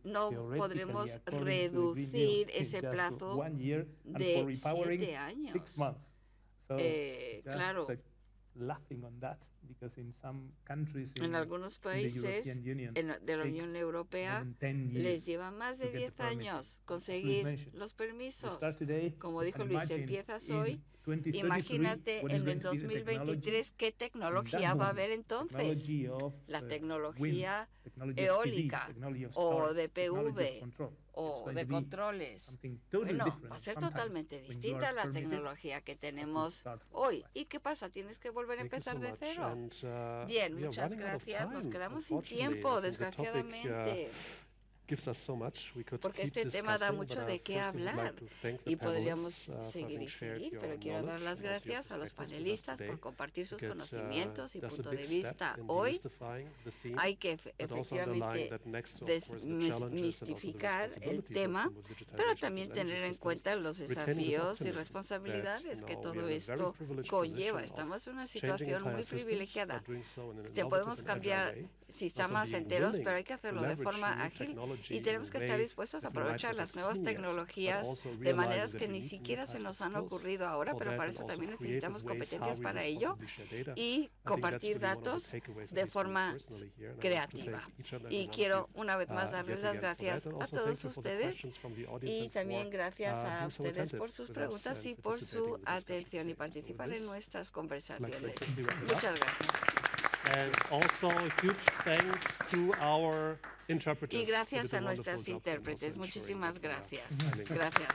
no podremos reducir ese plazo de 7 años. Claro, en algunos países de la Unión Europea les lleva más de 10 años conseguir los permisos. Como dijo Luis, empiezas hoy. Imagínate en el 2023 qué tecnología va a haber entonces. La tecnología eólica o de PV o de controles. Bueno, va a ser totalmente distinta la tecnología que tenemos hoy. ¿Y qué pasa? Tienes que volver a empezar de cero. Bien, muchas gracias. Nos quedamos sin tiempo, desgraciadamente. Porque este tema da mucho de qué hablar y podríamos seguir y seguir, pero quiero dar las gracias a los panelistas por compartir sus conocimientos y punto de vista. Hoy hay que efectivamente desmistificar el tema, pero también tener en cuenta los desafíos y responsabilidades que todo esto conlleva. Estamos en una situación muy privilegiada. Te podemos cambiar sistemas enteros, pero hay que hacerlo de forma ágil y tenemos que estar dispuestos a aprovechar las nuevas tecnologías de maneras que ni siquiera se nos han ocurrido ahora, pero para eso también necesitamos competencias para ello y compartir datos de forma creativa. Y quiero una vez más darles las gracias a todos ustedes y también gracias a ustedes por sus preguntas y por su atención y participar en nuestras conversaciones. Muchas gracias. Y gracias a nuestros intérpretes. Muchísimas gracias. Gracias.